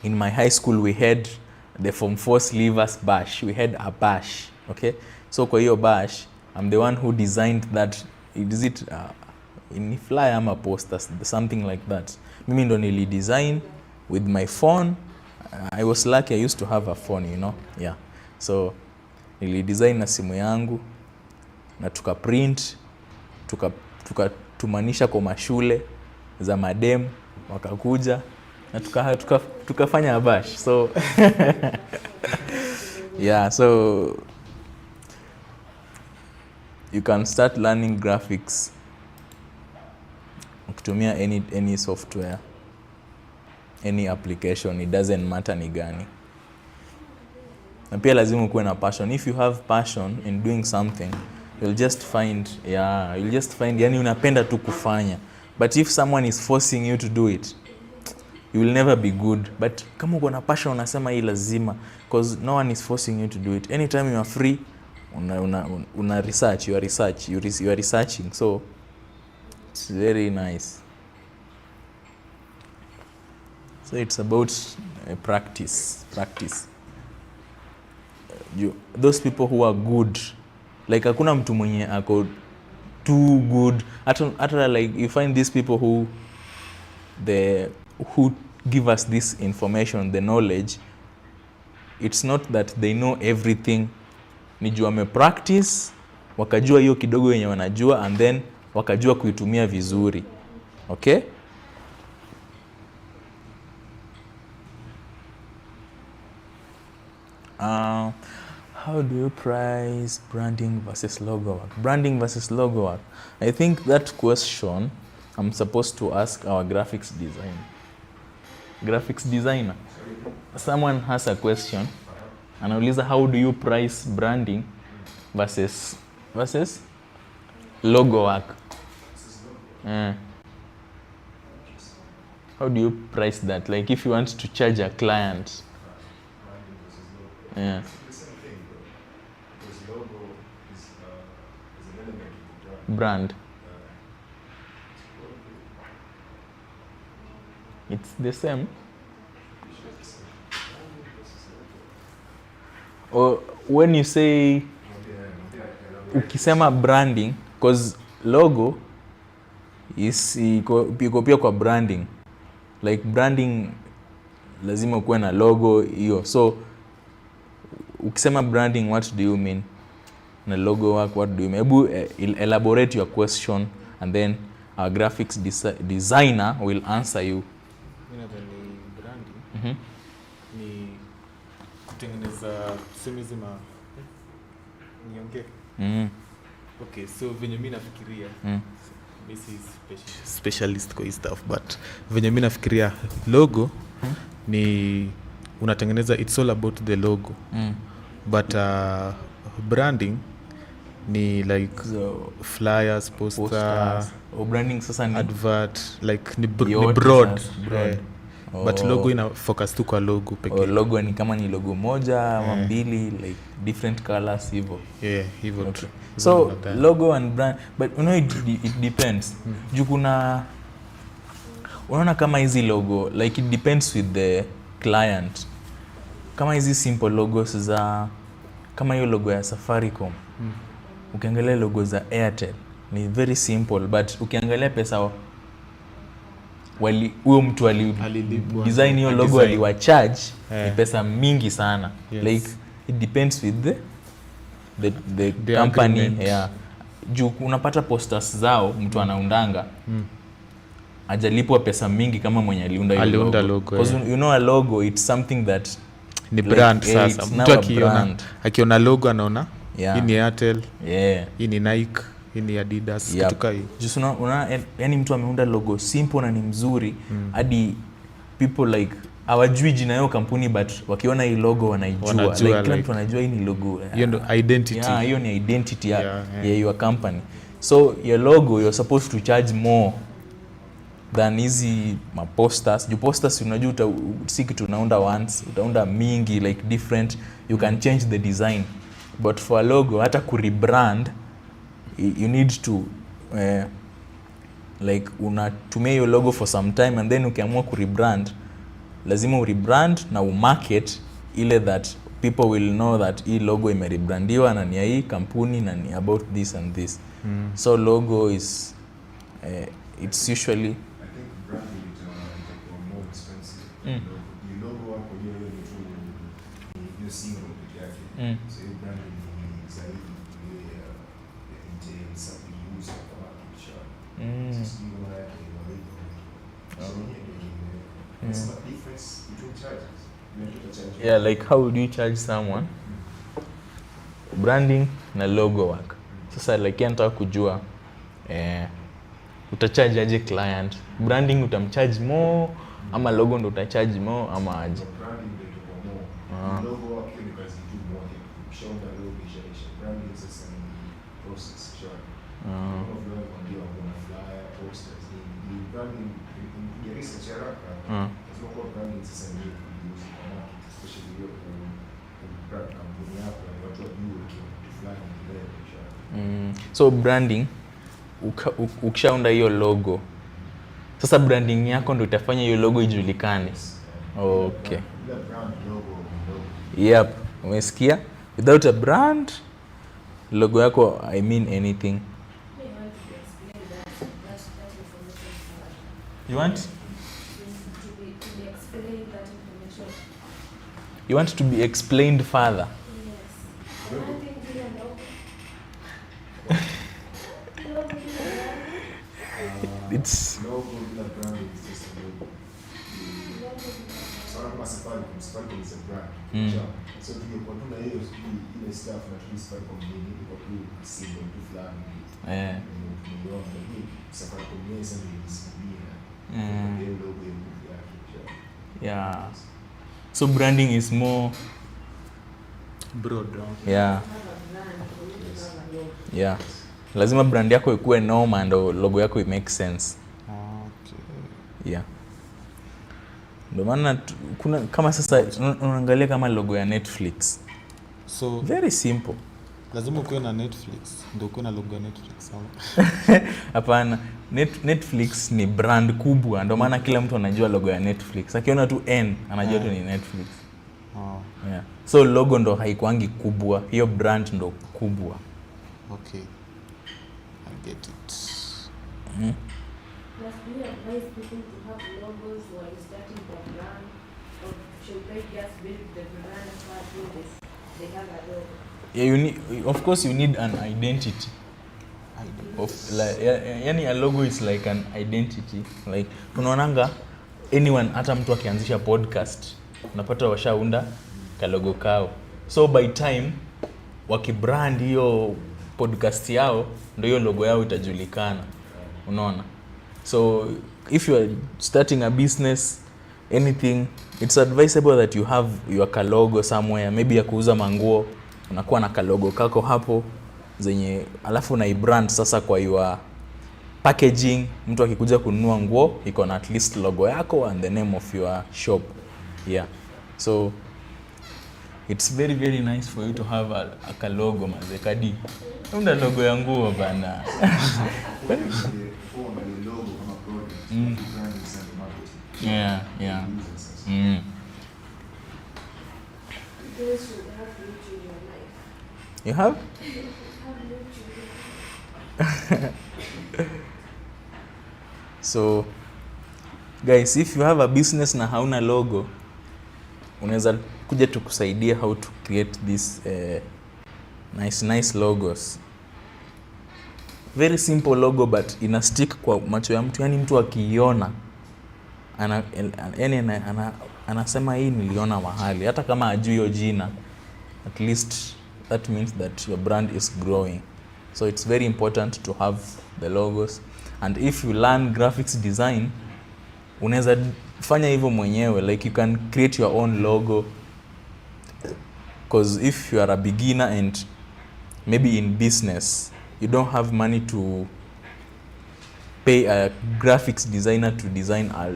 in my high school we had the Form 4 Sleevers bash. We had a bash, okay? So kwa hiyo bash, I'm the one who designed that. Is it in flyer ama posters, something like that. Mimi ndo nili design with my phone. I was lucky I used to have a phone, you know. Yeah. So nili design na simu yangu na tukaprint, tukatumanisha kwa mashule za madem, wakakuja na tukafanya bash. So yeah, so you can start learning graphics ukitumia any software, any application, it doesn't matter ni gani. Na pia lazima ukuwe na passion. If you have passion in doing something, you'll just find yani unapenda tu kufanya. But if someone is forcing you to do it, you will never be good. But kama uko na passion unasema hii lazima, because no one is forcing you to do it. Anytime you are free, una research, you are researching. So it's very nice. So it's about practice. Those people who are good, like hakuna mtu mwenye ako too good. Hata like you find these people who give us this information, the knowledge, it's not that they know everything. Ni juu wamepractice, wakajua hiyo kidogo yenye wanajua, and then wakajua kuitumia vizuri. Okay? How do you price branding versus logo work? Branding versus logo work. I think that question I'm supposed to ask our graphics designer. Someone has a question. Anauliza, how do you price branding versus logo work? How do you price that? Like if you want to charge a client. Yeah. The same thing, though, because logo is an element of the brand. Brand. It's the same. Or when you say ukisema branding, because logo is iko pia kwa branding. Like branding lazima ukuwe na logo hiyo. So ukisema branding, what do you mean? Na logo work, what do you mean? Hebu elaborate your question and then our graphics designer will answer you. Mimi nadhani branding ni kutengeneza tuseme zima niongee. Okay, so venye mimi nafikiria this is specialist kwa stuff, but venye mimi nafikiria logo ni unatengeneza, it's all about the logo. But branding ni like flyers, posters, or branding sasa ni advert, like ni yote broad. broad. But logo ina focus tu kwa logo pekee. Logo ni kama ni logo moja ama mbili, like different colors hivyo. Yeah, hivyo tu. So logo and brand, but you know it depends. Juu kuna unaona kama hizi logo, like it depends with the client. Kama hizi simple logos za kama hiyo logo ya Safaricom. Ukiangalia logo za Airtel ni very simple, but ukiangalia pesa huyo mtu design hiyo logo aliwa charge ni pesa mingi sana. Yes. Like it depends with the company agreement. Yeah. Juu unapata posters zao mtu anaundanga ajalipwa pesa mingi kama mwenye aliunda logo. Because you know a logo, it's something that ni brand like, sasa mtu akiona logo anaona hii ni Airtel, hii ni Nike, hii ni Adidas, kitu kama hiyo. Just yani mtu ameunda logo simple na ni mzuri hadi people like hawajui jina yao kampuni, but wakiona hii logo wanaijua. Like kila mtu anajua hii ni logo. Hiyo ndio identity. Hiyo ni identity ya your company. So your logo you're supposed to charge more than hizi posters. Juu posters unajua si kitu unaunda once, utaunda mingi like different, you can change the design. But for a logo hata ku rebrand you need to like unatumia your logo for some time, and then ukiamua ku rebrand lazima urebrand na umarket ile that people will know that hii logo imerebrandiwa na ni ya hii kampuni na ni about this and this. So logo is it's usually branding is more expensive. The logo wako hiyo ni single peke yake. So hiyo branding ni zaidi ile entail something use kwa watu cha. So single yake ni walipo. So ni some difference between charges. Yeah, like how would you charge someone? Branding na logo work. Sasa like nataka kujua utacharge aje client? Branding utamcharge more ama logo ndo utacharge more ama aje? Branding ndio more. Logo wako ni kazi tu moja. Ukishaunda logo ishaisha. Branding sasa ni process cha. Ndio kuna flyer, posters, ni branding ni research haraka. Lazima kwa branding sasa ni kuuza kwa market, especially hiyo brand kampuni yako na watu wajue kitu fulani kile kisha. So branding ukishaunda hiyo logo, sasa branding yako ndio itafanya hiyo logo ijulikane. Okay. Bila brand logo. Yep, umesikia? Without a brand logo yako I mean anything. You want? You want to be explained further? It's logo bila brand is just a logo. So kama Safaricom is a brand. So kwa tuna hiyo ile stuff na tu Safaricom ni kwa tu symbol tu fulani. Ndio Safaricom ni sasa ni logo yake. yeah. So branding is more broad. Yeah. Yeah. Lazima brand yako ikuwe normal ndo logo yako make sense. Okay. Yeah. Ndio maana kuna kama sasa unaangalia kama logo ya Netflix. So very simple. Lazima ukuwe na Netflix ndio ukuwe na logo ya Netflix ama? Hapana, Netflix ni brand kubwa, ndio maana kila mtu anajua logo ya Netflix. Akiona tu N anajua tu ni Netflix. Oh. Yeah. So logo ndo haikuangi kubwa, hiyo brand ndo kubwa. Okay. I get it. Plus, do you advise people to have logos while starting their brand, or should they just build the brand first they have a logo? Yeah, of course you need an identity. Yani a logo is like an identity. Like unaonanga anyone, hata mtu akianzisha podcast unapata washaunda kalogo kao. So by time wakibrand hiyo podcast yao ndio hiyo logo yao itajulikana. Unaona? So if you are starting a business, anything, it's advisable that you have your kalogo somewhere, maybe ya kuuza manguo, unakuwa na kalogo kako hapo zenye, alafu na brand sasa kwa your packaging. Mtu akikuja kununua nguo iko na at least logo yako and the name of your shop. Yeah, so it's very very nice for you to have a logo mazekadi. Unda logo ya nguo bana. Yeah. You should have YouTube in your life. You have? Have YouTube. So guys, if you have a business na hauna logo, unaweza kuja tukusaidia how to create this nice logos. Very simple logo but ina stick kwa macho ya mtu, yani mtu akiiona anasema hii niliona mahali, hata kama hajui hiyo jina. At least that means that your brand is growing. So it's very important to have the logos. And if you learn graphics design, unaweza fanya hivyo mwenyewe, like you can create your own logo. Because if you are a beginner and maybe in business you don't have money to pay a graphics designer to design a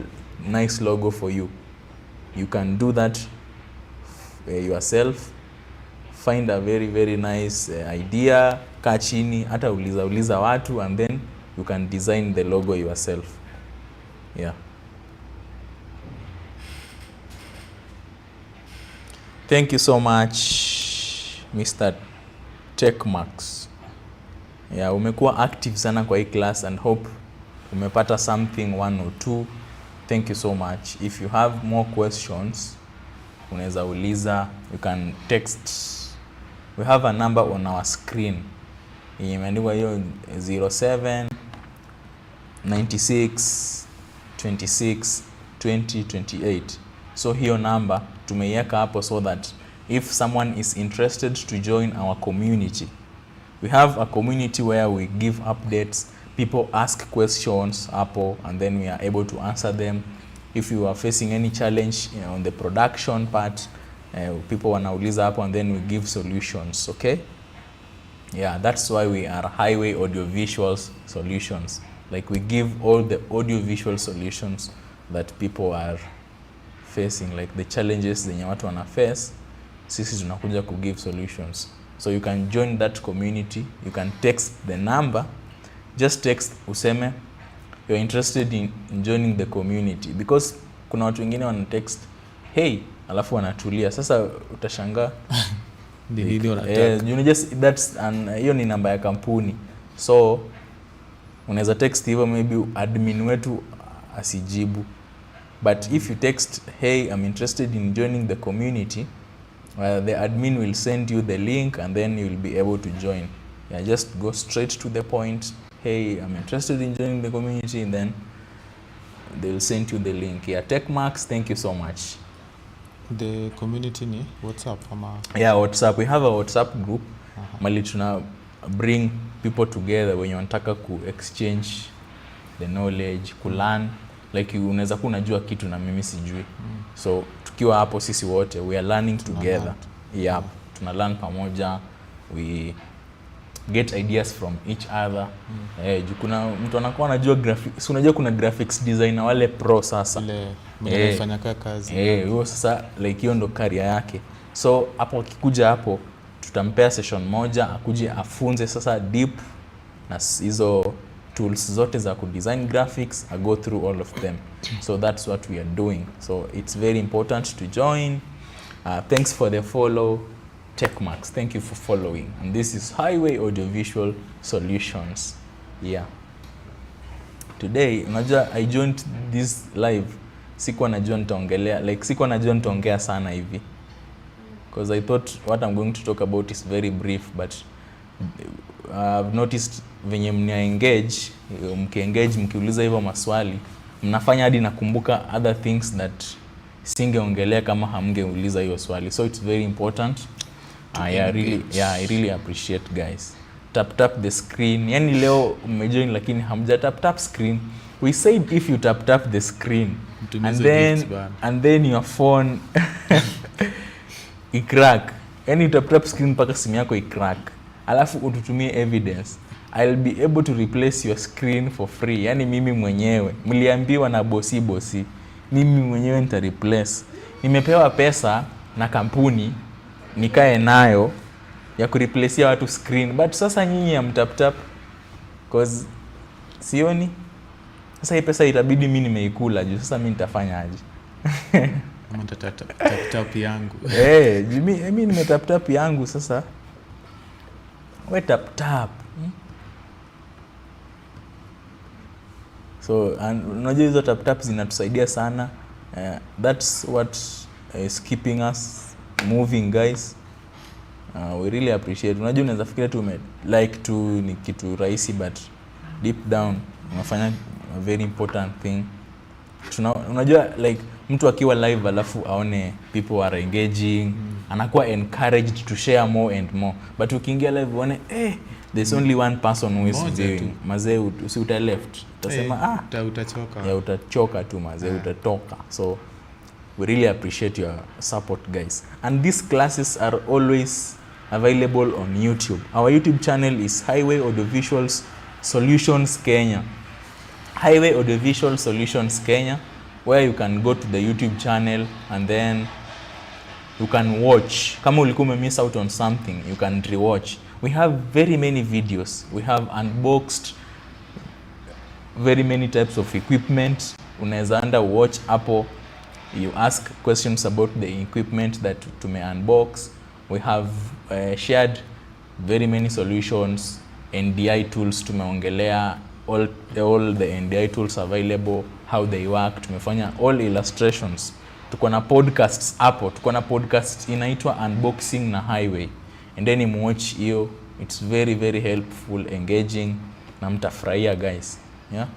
nice logo for you, you can do that yourself. Find a very very nice idea, kaa chini, hata uliza watu, and then you can design the logo yourself. Yeah. Thank you so much Mr. Techmax. Yeah, umekuwa active sana kwa hii class and hope umepata something one or two. Thank you so much. If you have more questions, unaweza uliza, you can text. We have a number on our screen. Imeandikwa hiyo 07 96 26 20 28. So hiyo number tumeiweka hapo so that if someone is interested to join our community, we have a community where we give updates, people ask questions hapo, and then we are able to answer them. If you are facing any challenge on the production part, people wanauliza hapo and then we give solutions. Okay? Yeah, that's why we are Highway Audiovisual Solutions. Like we give all the audiovisual solutions that people are facing, like the challenges zenye watu wana face, sisi tunakuja ku give solutions. So you can join that community. You can text the number, just text useme you're interested in joining the community, because kuna watu wengine wana text hey alafu wanatulia. Sasa utashangaa Ndio wanataka. You just that's hiyo ni namba ya kampuni, so unaweza text hivyo, maybe admin wetu asijibu. But if you text hey I'm interested in joining the community, the admin will send you the link and then you will be able to join. Yeah, just go straight to the point. Hey, I'm interested in joining the community, and then they will send you the link. Yeah, Techmax, thank you so much. The community ni WhatsApp ama? Yeah, WhatsApp. We have a WhatsApp group. Mali tuna bring people together when you wanataka ku exchange the knowledge, ku learn. Like unaweza kuwa unajua kitu na mimi sijui. So tukiwa hapo sisi wote we are learning together. Yeah, tuna learn pamoja. We get ideas from each other. Kuna mtu anakuwa anajua graphics, unajua kuna graphics designer wale pro sasa. Ile mnafanya kazi. Huyo sasa like hiyo ndo career yake. So hapo akikuja hapo tutampea session moja akuje afunze sasa deep na hizo tools zote za kudesign graphics, I go through all of them. So that's what we are doing. So it's very important to join. Thanks for the follow, Techmax. Thank you for following. And this is Highway Audiovisual Solutions. Yeah. Today, unajua I joined this live, sikuwa najua nitaongelea, like sikuwa najua nitaongea sana hivi. Because I thought what I'm going to talk about is very brief, but I've noticed venye mkiengage mkiuliza hivyo maswali, mnafanya hadi nakumbuka other things that singeongelea kama hamngeuliza hiyo swali. So it's very important. I really appreciate guys. Tap the screen. Yani leo mmejoin lakini hamja tap screen. We said if you tap the screen and then your phone i-crack. Yani tap screen mpaka simu yako i-crack. Alafu ututumie evidence. I'll be able to replace your screen for free. Yani mimi mwenyewe. Mliambiwa na bosi. Mimi mwenyewe nita replace. Nimepewa pesa na kampuni nikae nayo ya kureplace watu screen, but sasa nyinyi ya mtap cause sioni. Sasa hii pesa itabidi mimi nimeikula juu. Sasa mimi nitafanya aje? Tap yangu. Mimi nimetap yangu sasa. We tap. So unajua hizo tap zinatusaidia sana. That's what is keeping us moving, guys. We really appreciate. Unajua unaweza fikiria tu like tu ni kitu rahisi, but deep down unafanya a very important thing. Unajua like mtu akiwa live alafu aone people are engaging, anakuwa encouraged to share more and more. But ukiingia live uone there's only one person who is doing. Mazee uta left. Utasema utachoka. Ya utachoka tu mazee, utatoka. So we really appreciate your support, guys. And these classes are always available on YouTube. Our YouTube channel is Highway Audiovisual Solutions Kenya. Highway Audiovisual Solutions Kenya, where you can go to the YouTube channel and then you can watch. Kama ulikuwa miss out on something, you can rewatch. We have very many videos. We have unboxed very many types of equipment. Unaweza anda watch hapo. You ask questions about the equipment that to may unbox. We have shared very many solutions, NDI tools tumeongelea, all the NDI tools available, how they work. Tumefanya all illustrations. Tuko na podcasts hapo. Tuko na podcast inaitwa Unboxing na Highway. And then you watch hiyo. It's very very helpful, engaging, na mtafurahia, guys. Yeah.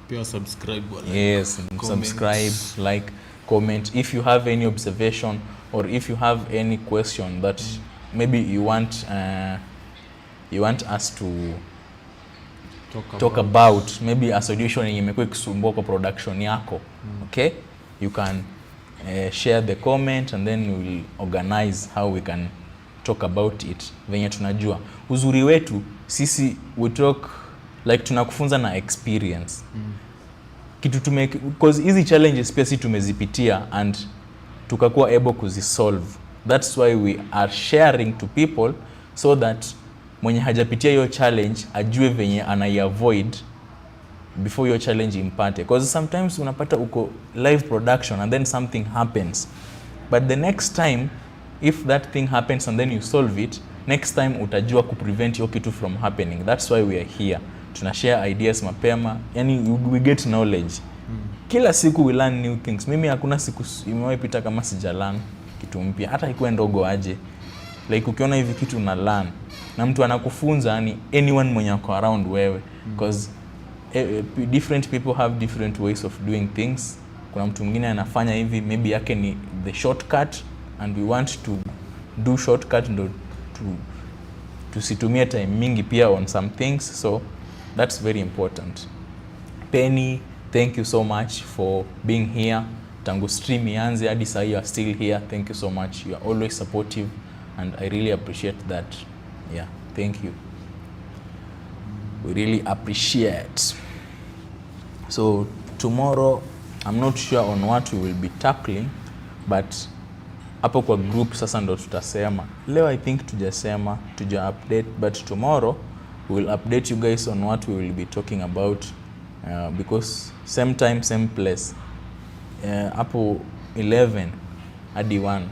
Pia subscribe. Yes, subscribe, like, comment. If you have any observation or if you have any question that maybe you want us to talk about, maybe a solution yenye imekuwa ikisumbua kwa production yako, okay, you can share the comment and then we will organize how we can talk about it venye tunajua. Uzuri wetu sisi we talk like tunakufunza na experience. Kitu because hizi challenges pia si tumezipitia and tukakuwa able kuzisolve. That's why we are sharing to people so that mwenye hajapitia hiyo challenge ajue venye anaiavoid before your challenge impate. Because sometimes unapata uko live production and then something happens, but the next time if that thing happens and then you solve it, next time utajua kuprevent hiyo kitu from happening. That's why we are here. Tuna share ideas mapema, yani we get knowledge. Kila siku we learn new things. Mimi hakuna siku imewahi pita kama sija learn kitu mpya, hata ikuwe ndogo aje. Like ukiona hivi kitu una learn na mtu anakufunza, yani anyone mwenye ako around wewe, because different people have different ways of doing things. Kuna mtu mwingine anafanya hivi, maybe yake ni the shortcut and we want to do shortcut ndo tusitumie time mingi pia on some things. So that's very important. Penny, thank you so much for being here. Tangu stream ianze hadi sasa you are still here. Thank you so much. You are always supportive and I really appreciate that. Yeah, thank you. We really appreciate. So tomorrow I'm not sure on what we will be tackling, but hapo kwa group sasa ndo tutasema. Leo I think tujasema, tuja update, but tomorrow we will update you guys on what we will be talking about, because same time same place, hapo 11 hadi 1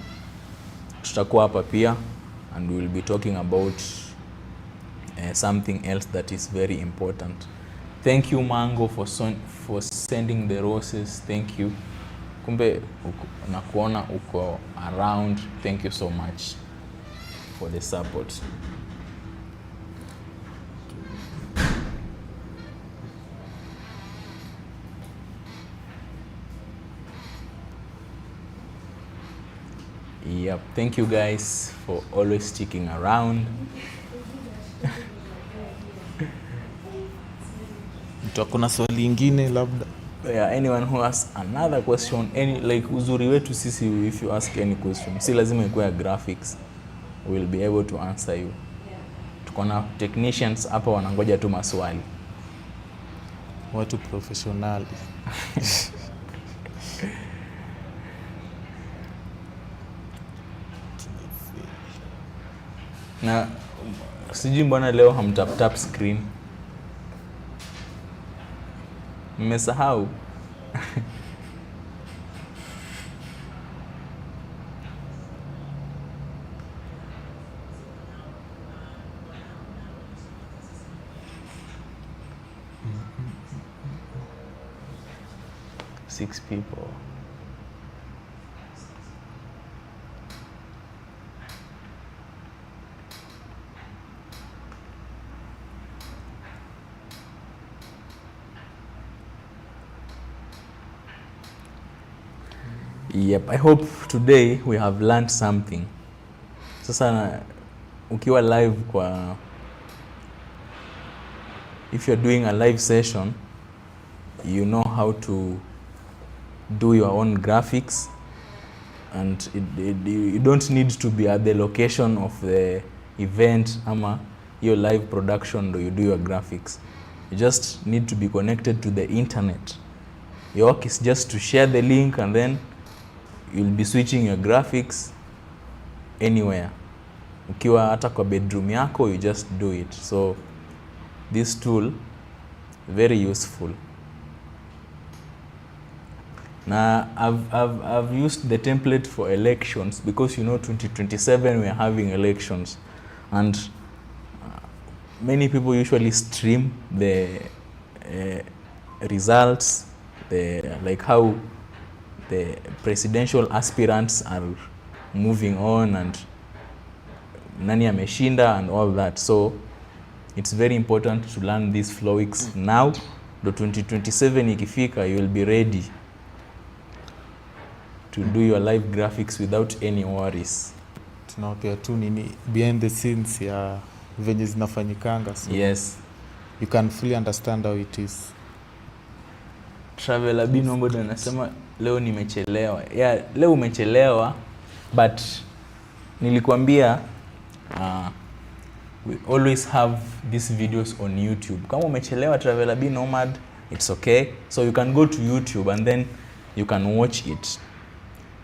tutakuwa hapa pia, and we will be talking about something else that is very important. Thank you Mango for sending the roses. Thank you. Kumbe nakuona uko around. Thank you so much for the support. Yep, thank you guys for always sticking around. Kuna swali ingine labda? Yeah, anyone who has another question, uzuri wetu sisi, if you ask any question, si lazima ikuwe graphics, we'll be able to answer you. Tuko na technicians hapa wanangoja tu maswali. Watu professionali. Na sijui mbona leo hamtap screen. Mmesahau. Six people. Yep, I hope today we have learned something. Sasa ukiwa live kwa, if you're doing a live session, you know how to do your own graphics, and you don't need to be at the location of the event ama your live production do you do your graphics. You just need to be connected to the internet. Your work is just to share the link, and then you'll be switching your graphics anywhere. Ukiwa hata kwa bedroom yako, you just do it. So this tool very useful. Now I've used the template for elections because 2027 we are having elections, and many people usually stream the results, like how the presidential aspirants are moving on and nani ameshinda and all that. So it's very important to learn these Flowics now. The 2027 ikifika, you will be ready to do your live graphics without any worries. Tunawapea tu nini behind the scenes ya venye zinafanyikanga, so yes, you can fully understand how it is. Traveler Binombo anasema leo nimechelewa. Yeah, leo umechelewa, but nilikwambia we always have these videos on YouTube. Kama umechelewa Traveler B Nomad, it's okay. So you can go to YouTube and then you can watch it.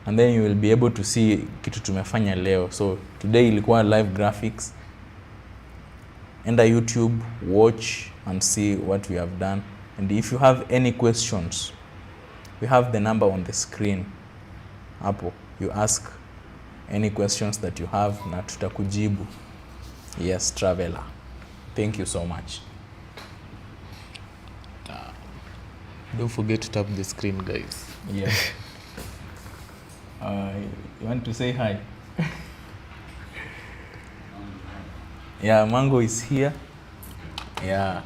And then you will be able to see kitu tumefanya leo. So today ilikuwa live graphics. Enda YouTube, watch and see what we have done. And if you have any questions, we have the number on the screen. Hapo, you ask any questions that you have na tutakujibu. Yes, Traveler. Thank you so much. Don't forget to tap the screen, guys. Yeah. You want to say hi? Yeah, Mango is here. Yeah.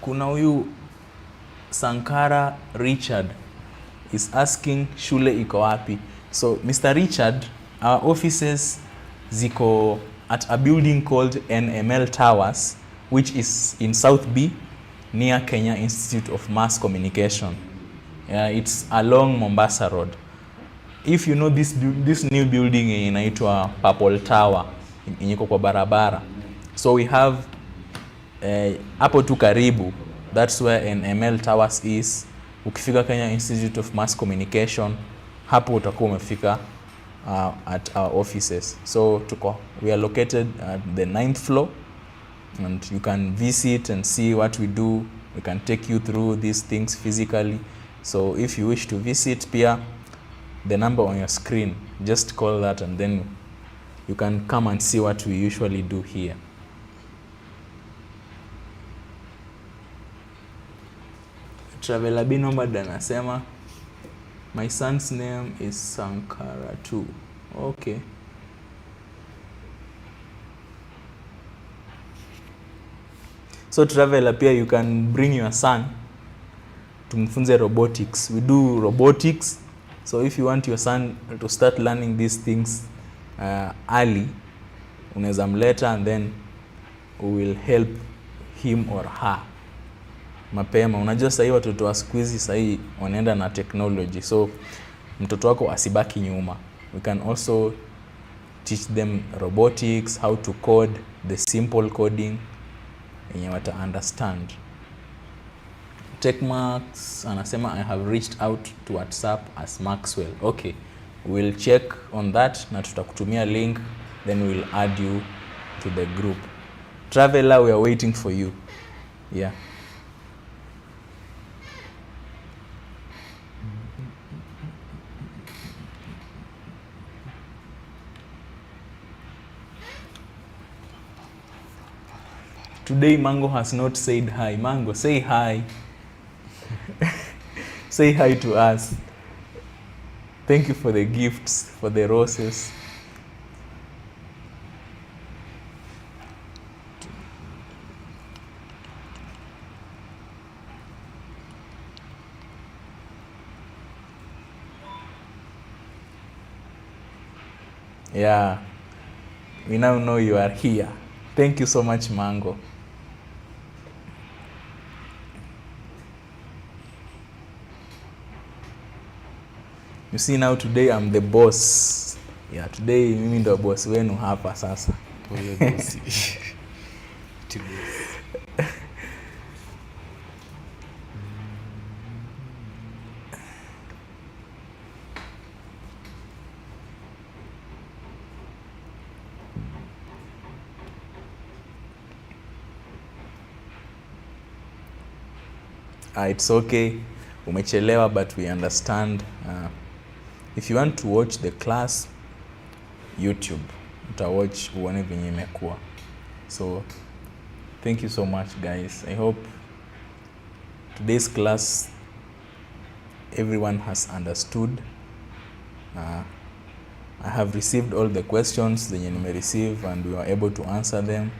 Kuna huyu Sankara Richard is asking shule iko wapi. So Mr. Richard, our offices ziko at a building called NML Towers, which is in South B near Kenya Institute of Mass Communication. It's along Mombasa Road. If you know this new building inaitwa Purple Tower, inyiko kwa barabara. So we have hapo tu karibu, that's where NML Towers is. ukifika Kenya Institute of Mass Communication, hapo utakuwa umefika at our offices. So we are located at the 9th floor, and you can visit and see what we do. We can take you through these things physically. So if you wish to visit, pia the number on your screen, just call that, and then you can come and see what we usually do here. Traveler B Nomad anasema my son's name is Sankara too. Okay. So Traveler, pia you can bring your son tumfunze robotics. We do robotics. So if you want your son to start learning these things early, unaweza mleta, and then we will help him or her mapema. Unajua sasa hivi watoto wa siku hizi sasa hivi wanaenda na technology, so mtoto wako asibaki nyuma. We can also teach them robotics, how to code, the simple coding yenye wata understand. Techmax anasema I have reached out to WhatsApp as Maxwell. Okay, we'll check on that na tutakutumia link, then we'll add you to the group. Traveler, we are waiting for you. Yeah. Today Mango has not said hi. Mango, say hi. Say hi to us. Thank you for the gifts, for the roses. Yeah, we now know you are here. Thank you so much, Mango. You see now today I'm the boss. Yeah, today mimi ndo boss wenu hapa sasa. Pole bosi. It's okay. Umechelewa, but we understand. If you want to watch the class, YouTube, utawatch uone venye imekuwa. So thank you so much, guys. I hope today's class everyone has understood. I have received all the questions zenye nimereceive, and we were able to answer them.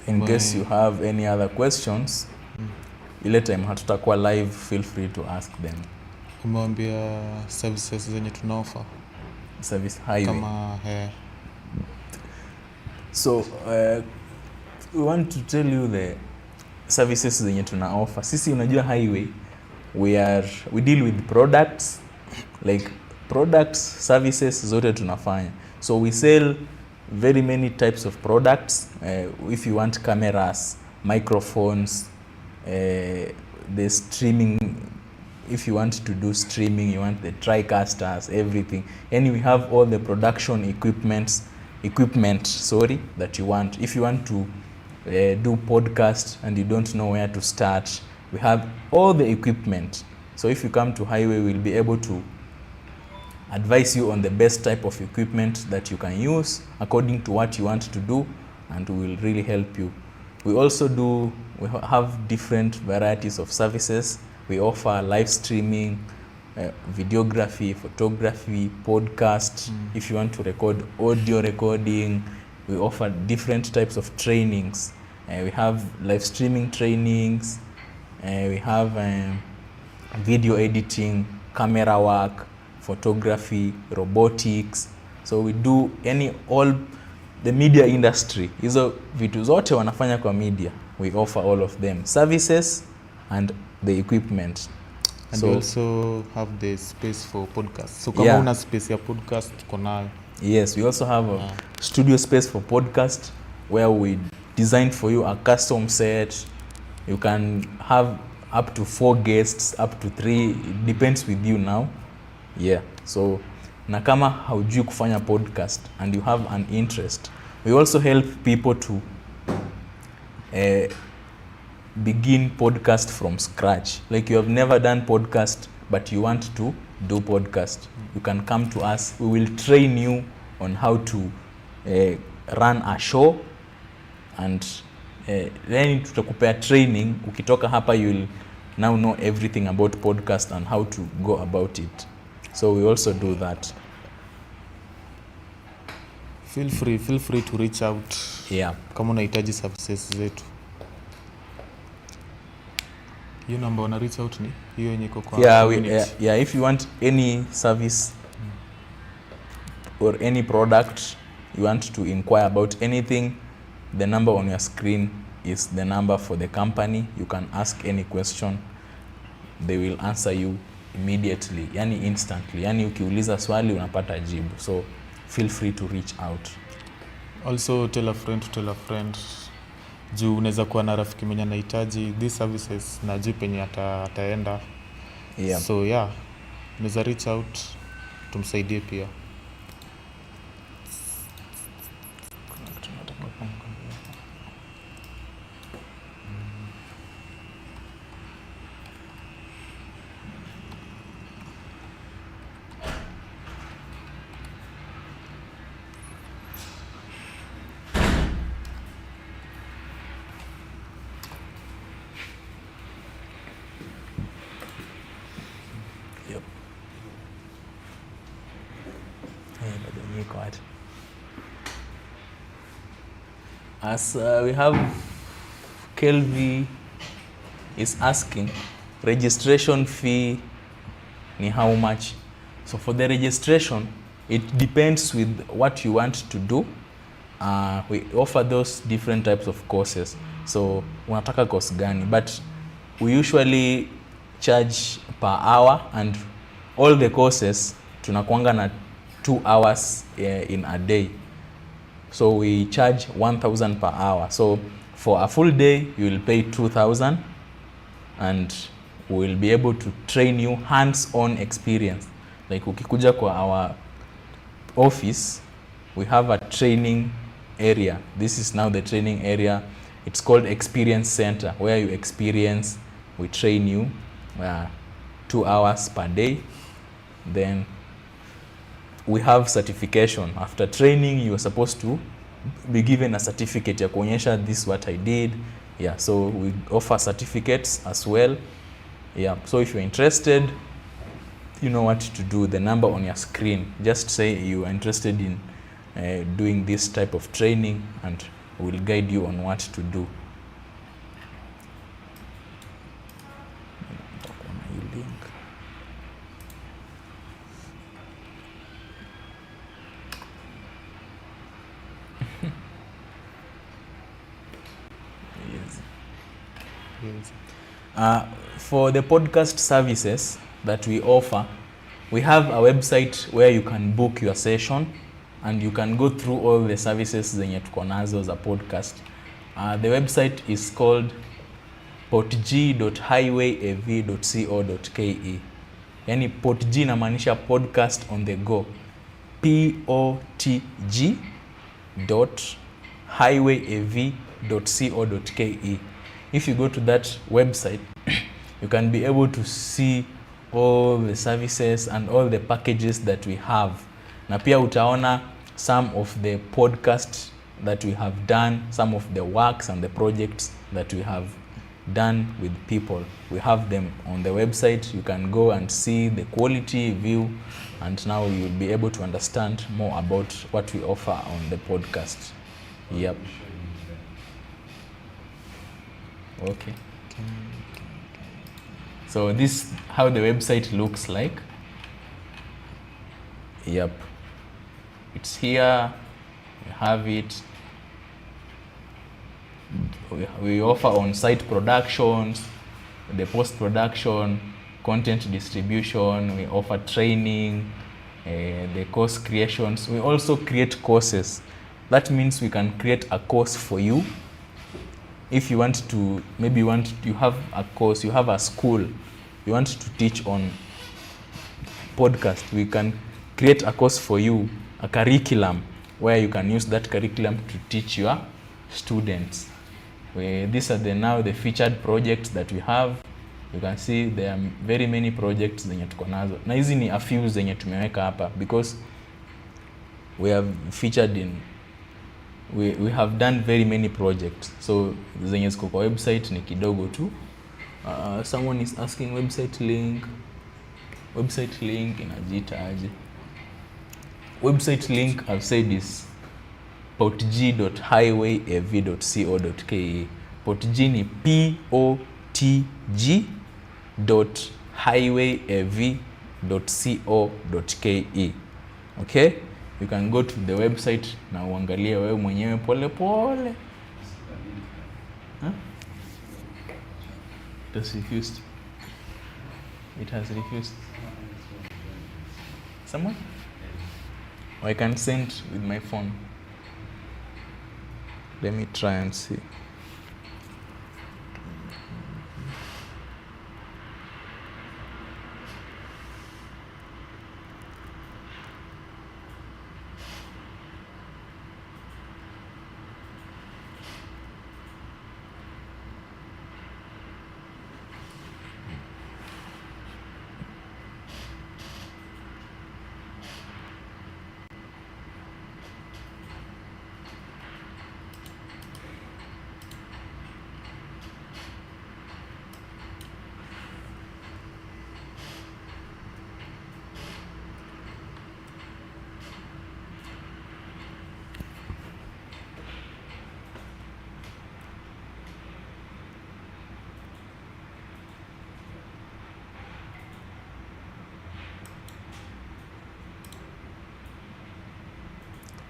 In case you have any other questions, ile time hatutakuwa live, feel free to ask them. Umewambia services zenye tunaoffer Service highway. kama So we want to tell you the services zenye tuna offer. Sisi unajua highway, we deal with products, like products, services zote tunafanya. So we sell very many types of products. If you want cameras, microphones, the streaming, if you want to do streaming, you want the TriCasters, everything. And we have all the production equipment that you want. If you want to do podcast and you don't know where to start, we have all the equipment. So if you come to Highway, we'll be able to advise you on the best type of equipment that you can use according to what you want to do, and we will really help you. We have different varieties of services. We offer live streaming, videography, photography, podcast. If you want to record audio recording, we offer different types of trainings. We have live streaming trainings. We have video editing, camera work, photography, robotics. So we do all the media industry. Hizo vitu zote wanafanya kwa media. We offer all of them, services and the equipment. And so we also have the space for podcast. So kama una space ya podcast tuko nayo. Yes, we also have a studio space for podcast where we designed for you a custom set. You can have up to 4 guests, up to 3, it depends with you now. Yeah, so na kama haujui kufanya podcast and you have an interest, we also help people to begin podcast from scratch. Like you have never done podcast but you want to do podcast, you can come to us. We will train you on how to run a show, and then tutakupea training. Ukitoka hapa you will now know everything about podcast and how to go about it. So we also do that. Feel free to reach out. Yeah. Kama unahitaji services zetu. Hiyo namba una reach out ni hiyo yenye iko kwa yeah, if you want any service or any product, you want to inquire about anything, the number on your screen is the number for the company. You can ask any question, they will answer you immediately, yani instantly. Yani ukiuliza swali unapata jibu. So feel free to reach out. Also tell a friend to tell a friend. Juu unaweza kuwa na rafiki mwenye anahitaji these services na juu penye ataenda. Yeah. So yeah, unaweza reach out tumsaidie pia. As we have Kelvi is asking, registration fee ni how much? So for the registration, it depends with what you want to do. We offer those different types of courses. So unataka course gani? But we usually charge per hour, and all the courses tunakuanga na 2 hours in a day. So we charge 1,000 per hour. So for a full day, you will pay 2,000, and we will be able to train you hands-on experience. Like ukikuja kwa our office, we have a training area. This is now the training area. It's called Experience Center, where you experience, we train you 2 hours per day. Then we have certification. After training, you are supposed to be given a certificate ya kuonyesha this is what I did. Yeah, so we offer certificates as well. Yeah, so if you're interested, you know what to do. The number on your screen, just say you are interested in doing this type of training, and we'll guide you on what to do. For the podcast services that we offer, we have a website where you can book your session and you can go through all the services zenye tuko nazo za podcast. The website is called potg.highwayav.co.ke. Yani potg inamaanisha podcast on the go. potg.highwayav.co.ke. If you go to that website, you can be able to see all the services and all the packages that we have. Na pia utaona some of the podcasts that we have done, some of the works and the projects that we have done with people. We have them on the website. You can go and see the quality view, and now you'll be able to understand more about what we offer on the podcast. Yep. Okay. So this is how the website looks like. Yep. It's here. We have it. We offer on-site productions, the post-production, content distribution. We offer training, the course creations. We also create courses. That means we can create a course for you if you want to, maybe you have a course, you have a school, you want to teach on podcast, we can create a course for you, a curriculum, where you can use that curriculum to teach your students. These are now the featured projects that we have. You can see there are very many projects zenye tuko nazo, na hizi ni a few zenye tumeweka hapa because we have featured in, we have done very many projects, so zenye ziko kwa website ni kidogo tu. Someone is asking website link inajiita aje? Website link I've said is potg.highwayav.co.ke. Potg ni potg.highwayav.co.ke. Okay, you can go to the website na uangalie wewe mwenyewe pole pole. Huh? It has refused. Someone? Or I can send with my phone. Let me try and see.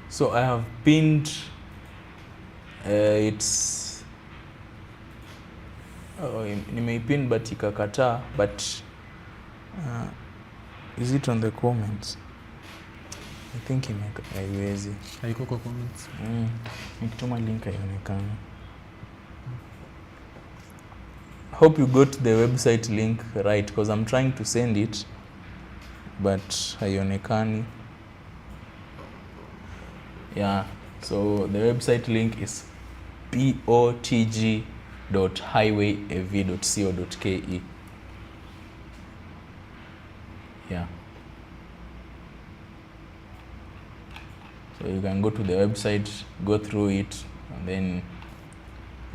So I have pinned it's nimeipin but ikakataa, but is it on the comments? I think haiwezi. Haiko kwa comments. Nikituma link haionekani. Hope you got the website link right, because I'm trying to send it but haionekani. Yeah, so the website link is potg.highwayav.co.ke. Yeah. So you can go to the website, go through it, and then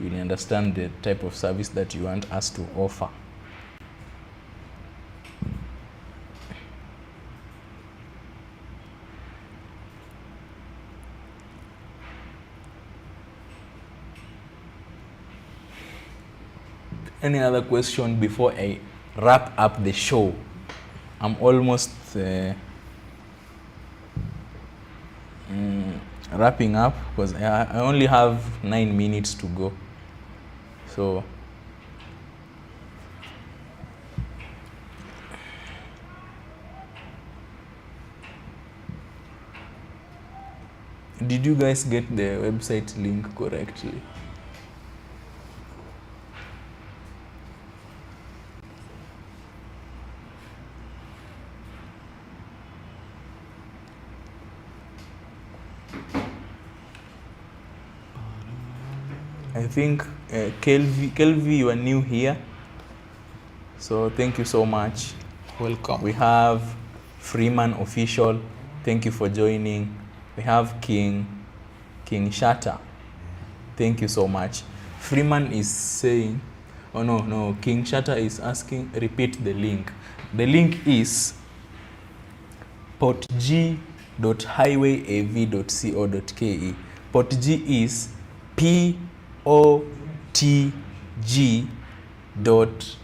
you'll understand the type of service that you want us to offer. Any other question before I wrap up the show? I'm almost wrapping up because I only have 9 minutes to go. So did you guys get the website link correctly? I think Kelvi, you are new here, so thank you so much. Welcome. We have Freeman Official, thank you for joining. We have King Shatter, thank you so much. Freeman is saying, oh no, King Shatter is asking, repeat the link. The link is potg.highwayav.co.ke. Potg is POTG dot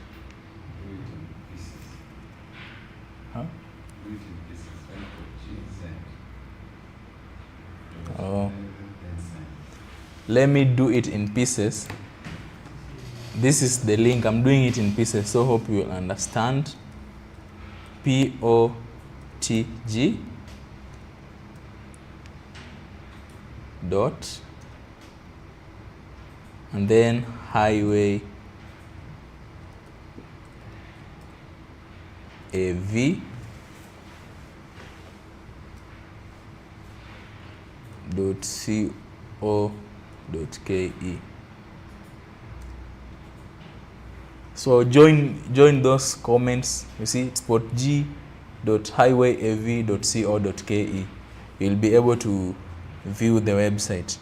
let me do it in pieces. This is the link. I'm doing it in pieces, so hope you will understand. POTG dot and then highway AV .co.ke. So join those comments. You see, spotg.highwayav.co.ke. You'll be able to view the website.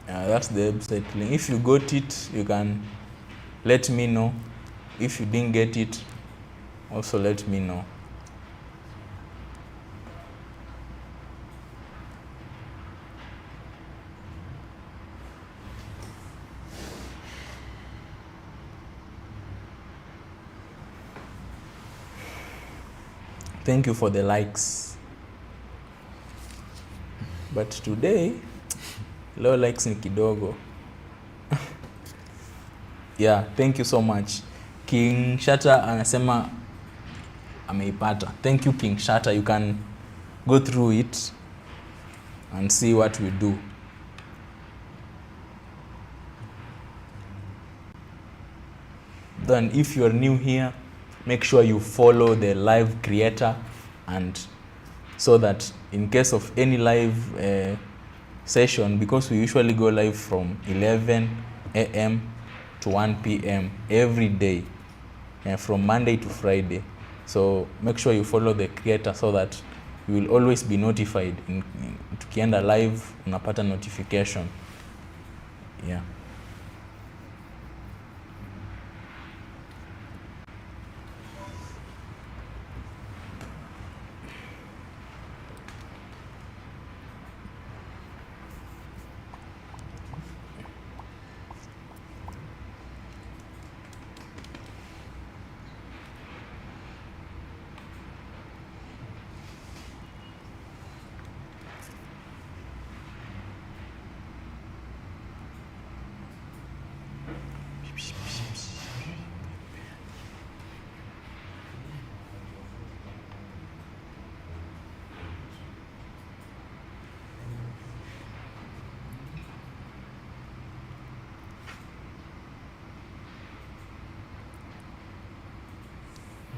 That's the website link. If you got it, you can let me know. If you didn't get it, also let me know. Thank you for the likes. But today, low likes ni kidogo. Yeah, thank you so much. King Shatter anasema ameipata. Thank you King Shatter. You can go through it and see what we do. Then if you are new here, make sure you follow the live creator, and so that in case of any live session, because we usually go live from 11 a.m. to 1 p.m. every day, from Monday to Friday. So make sure you follow the creator so that you will always be notified. Tukienda live, unapata notification. Yeah.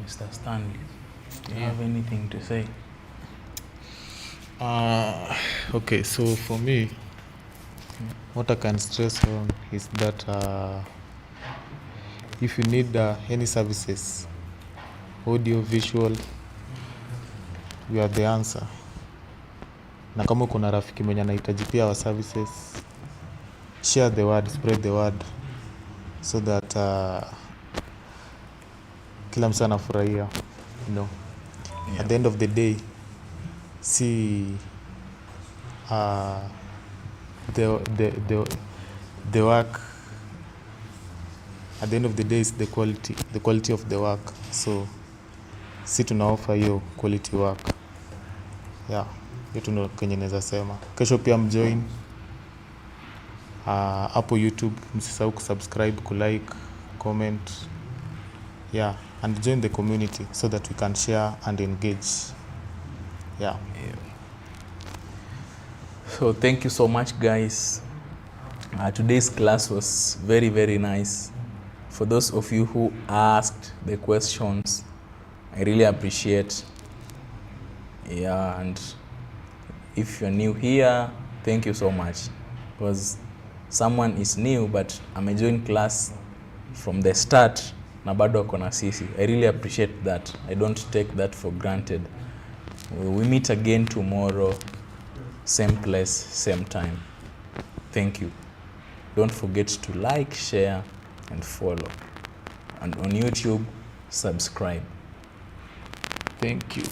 Mr. Stanley, do you have anything to say? Okay, so for me, what I can stress on is that if you need any services, audio, visual, we are the answer. Na kama kuna rafiki mwenye anahitaji pia our services, share the word, spread the word, so that kila mtu anafurahia, you know. Yeah. At the end of the day, see the work. At the end of the day is the quality of the work. So si tuna offer hiyo quality work. Yeah, hiyo ndio kenye naweza sema. Kesho pia mjoin hapo YouTube, msisahau kusubscribe, kulike, comment. Yeah, and join the community so that we can share and engage. Yeah. So thank you so much, guys. Today's class was very, very nice. For those of you who asked the questions, I really appreciate. Yeah, and if you're new here, thank you so much. Because someone is new, but I'm joined class from the start. Na bado wako na sisi. I really appreciate that. I don't take that for granted. We meet again tomorrow, same place, same time. Thank you. Don't forget to like, share, and follow. And on YouTube, subscribe. Thank you.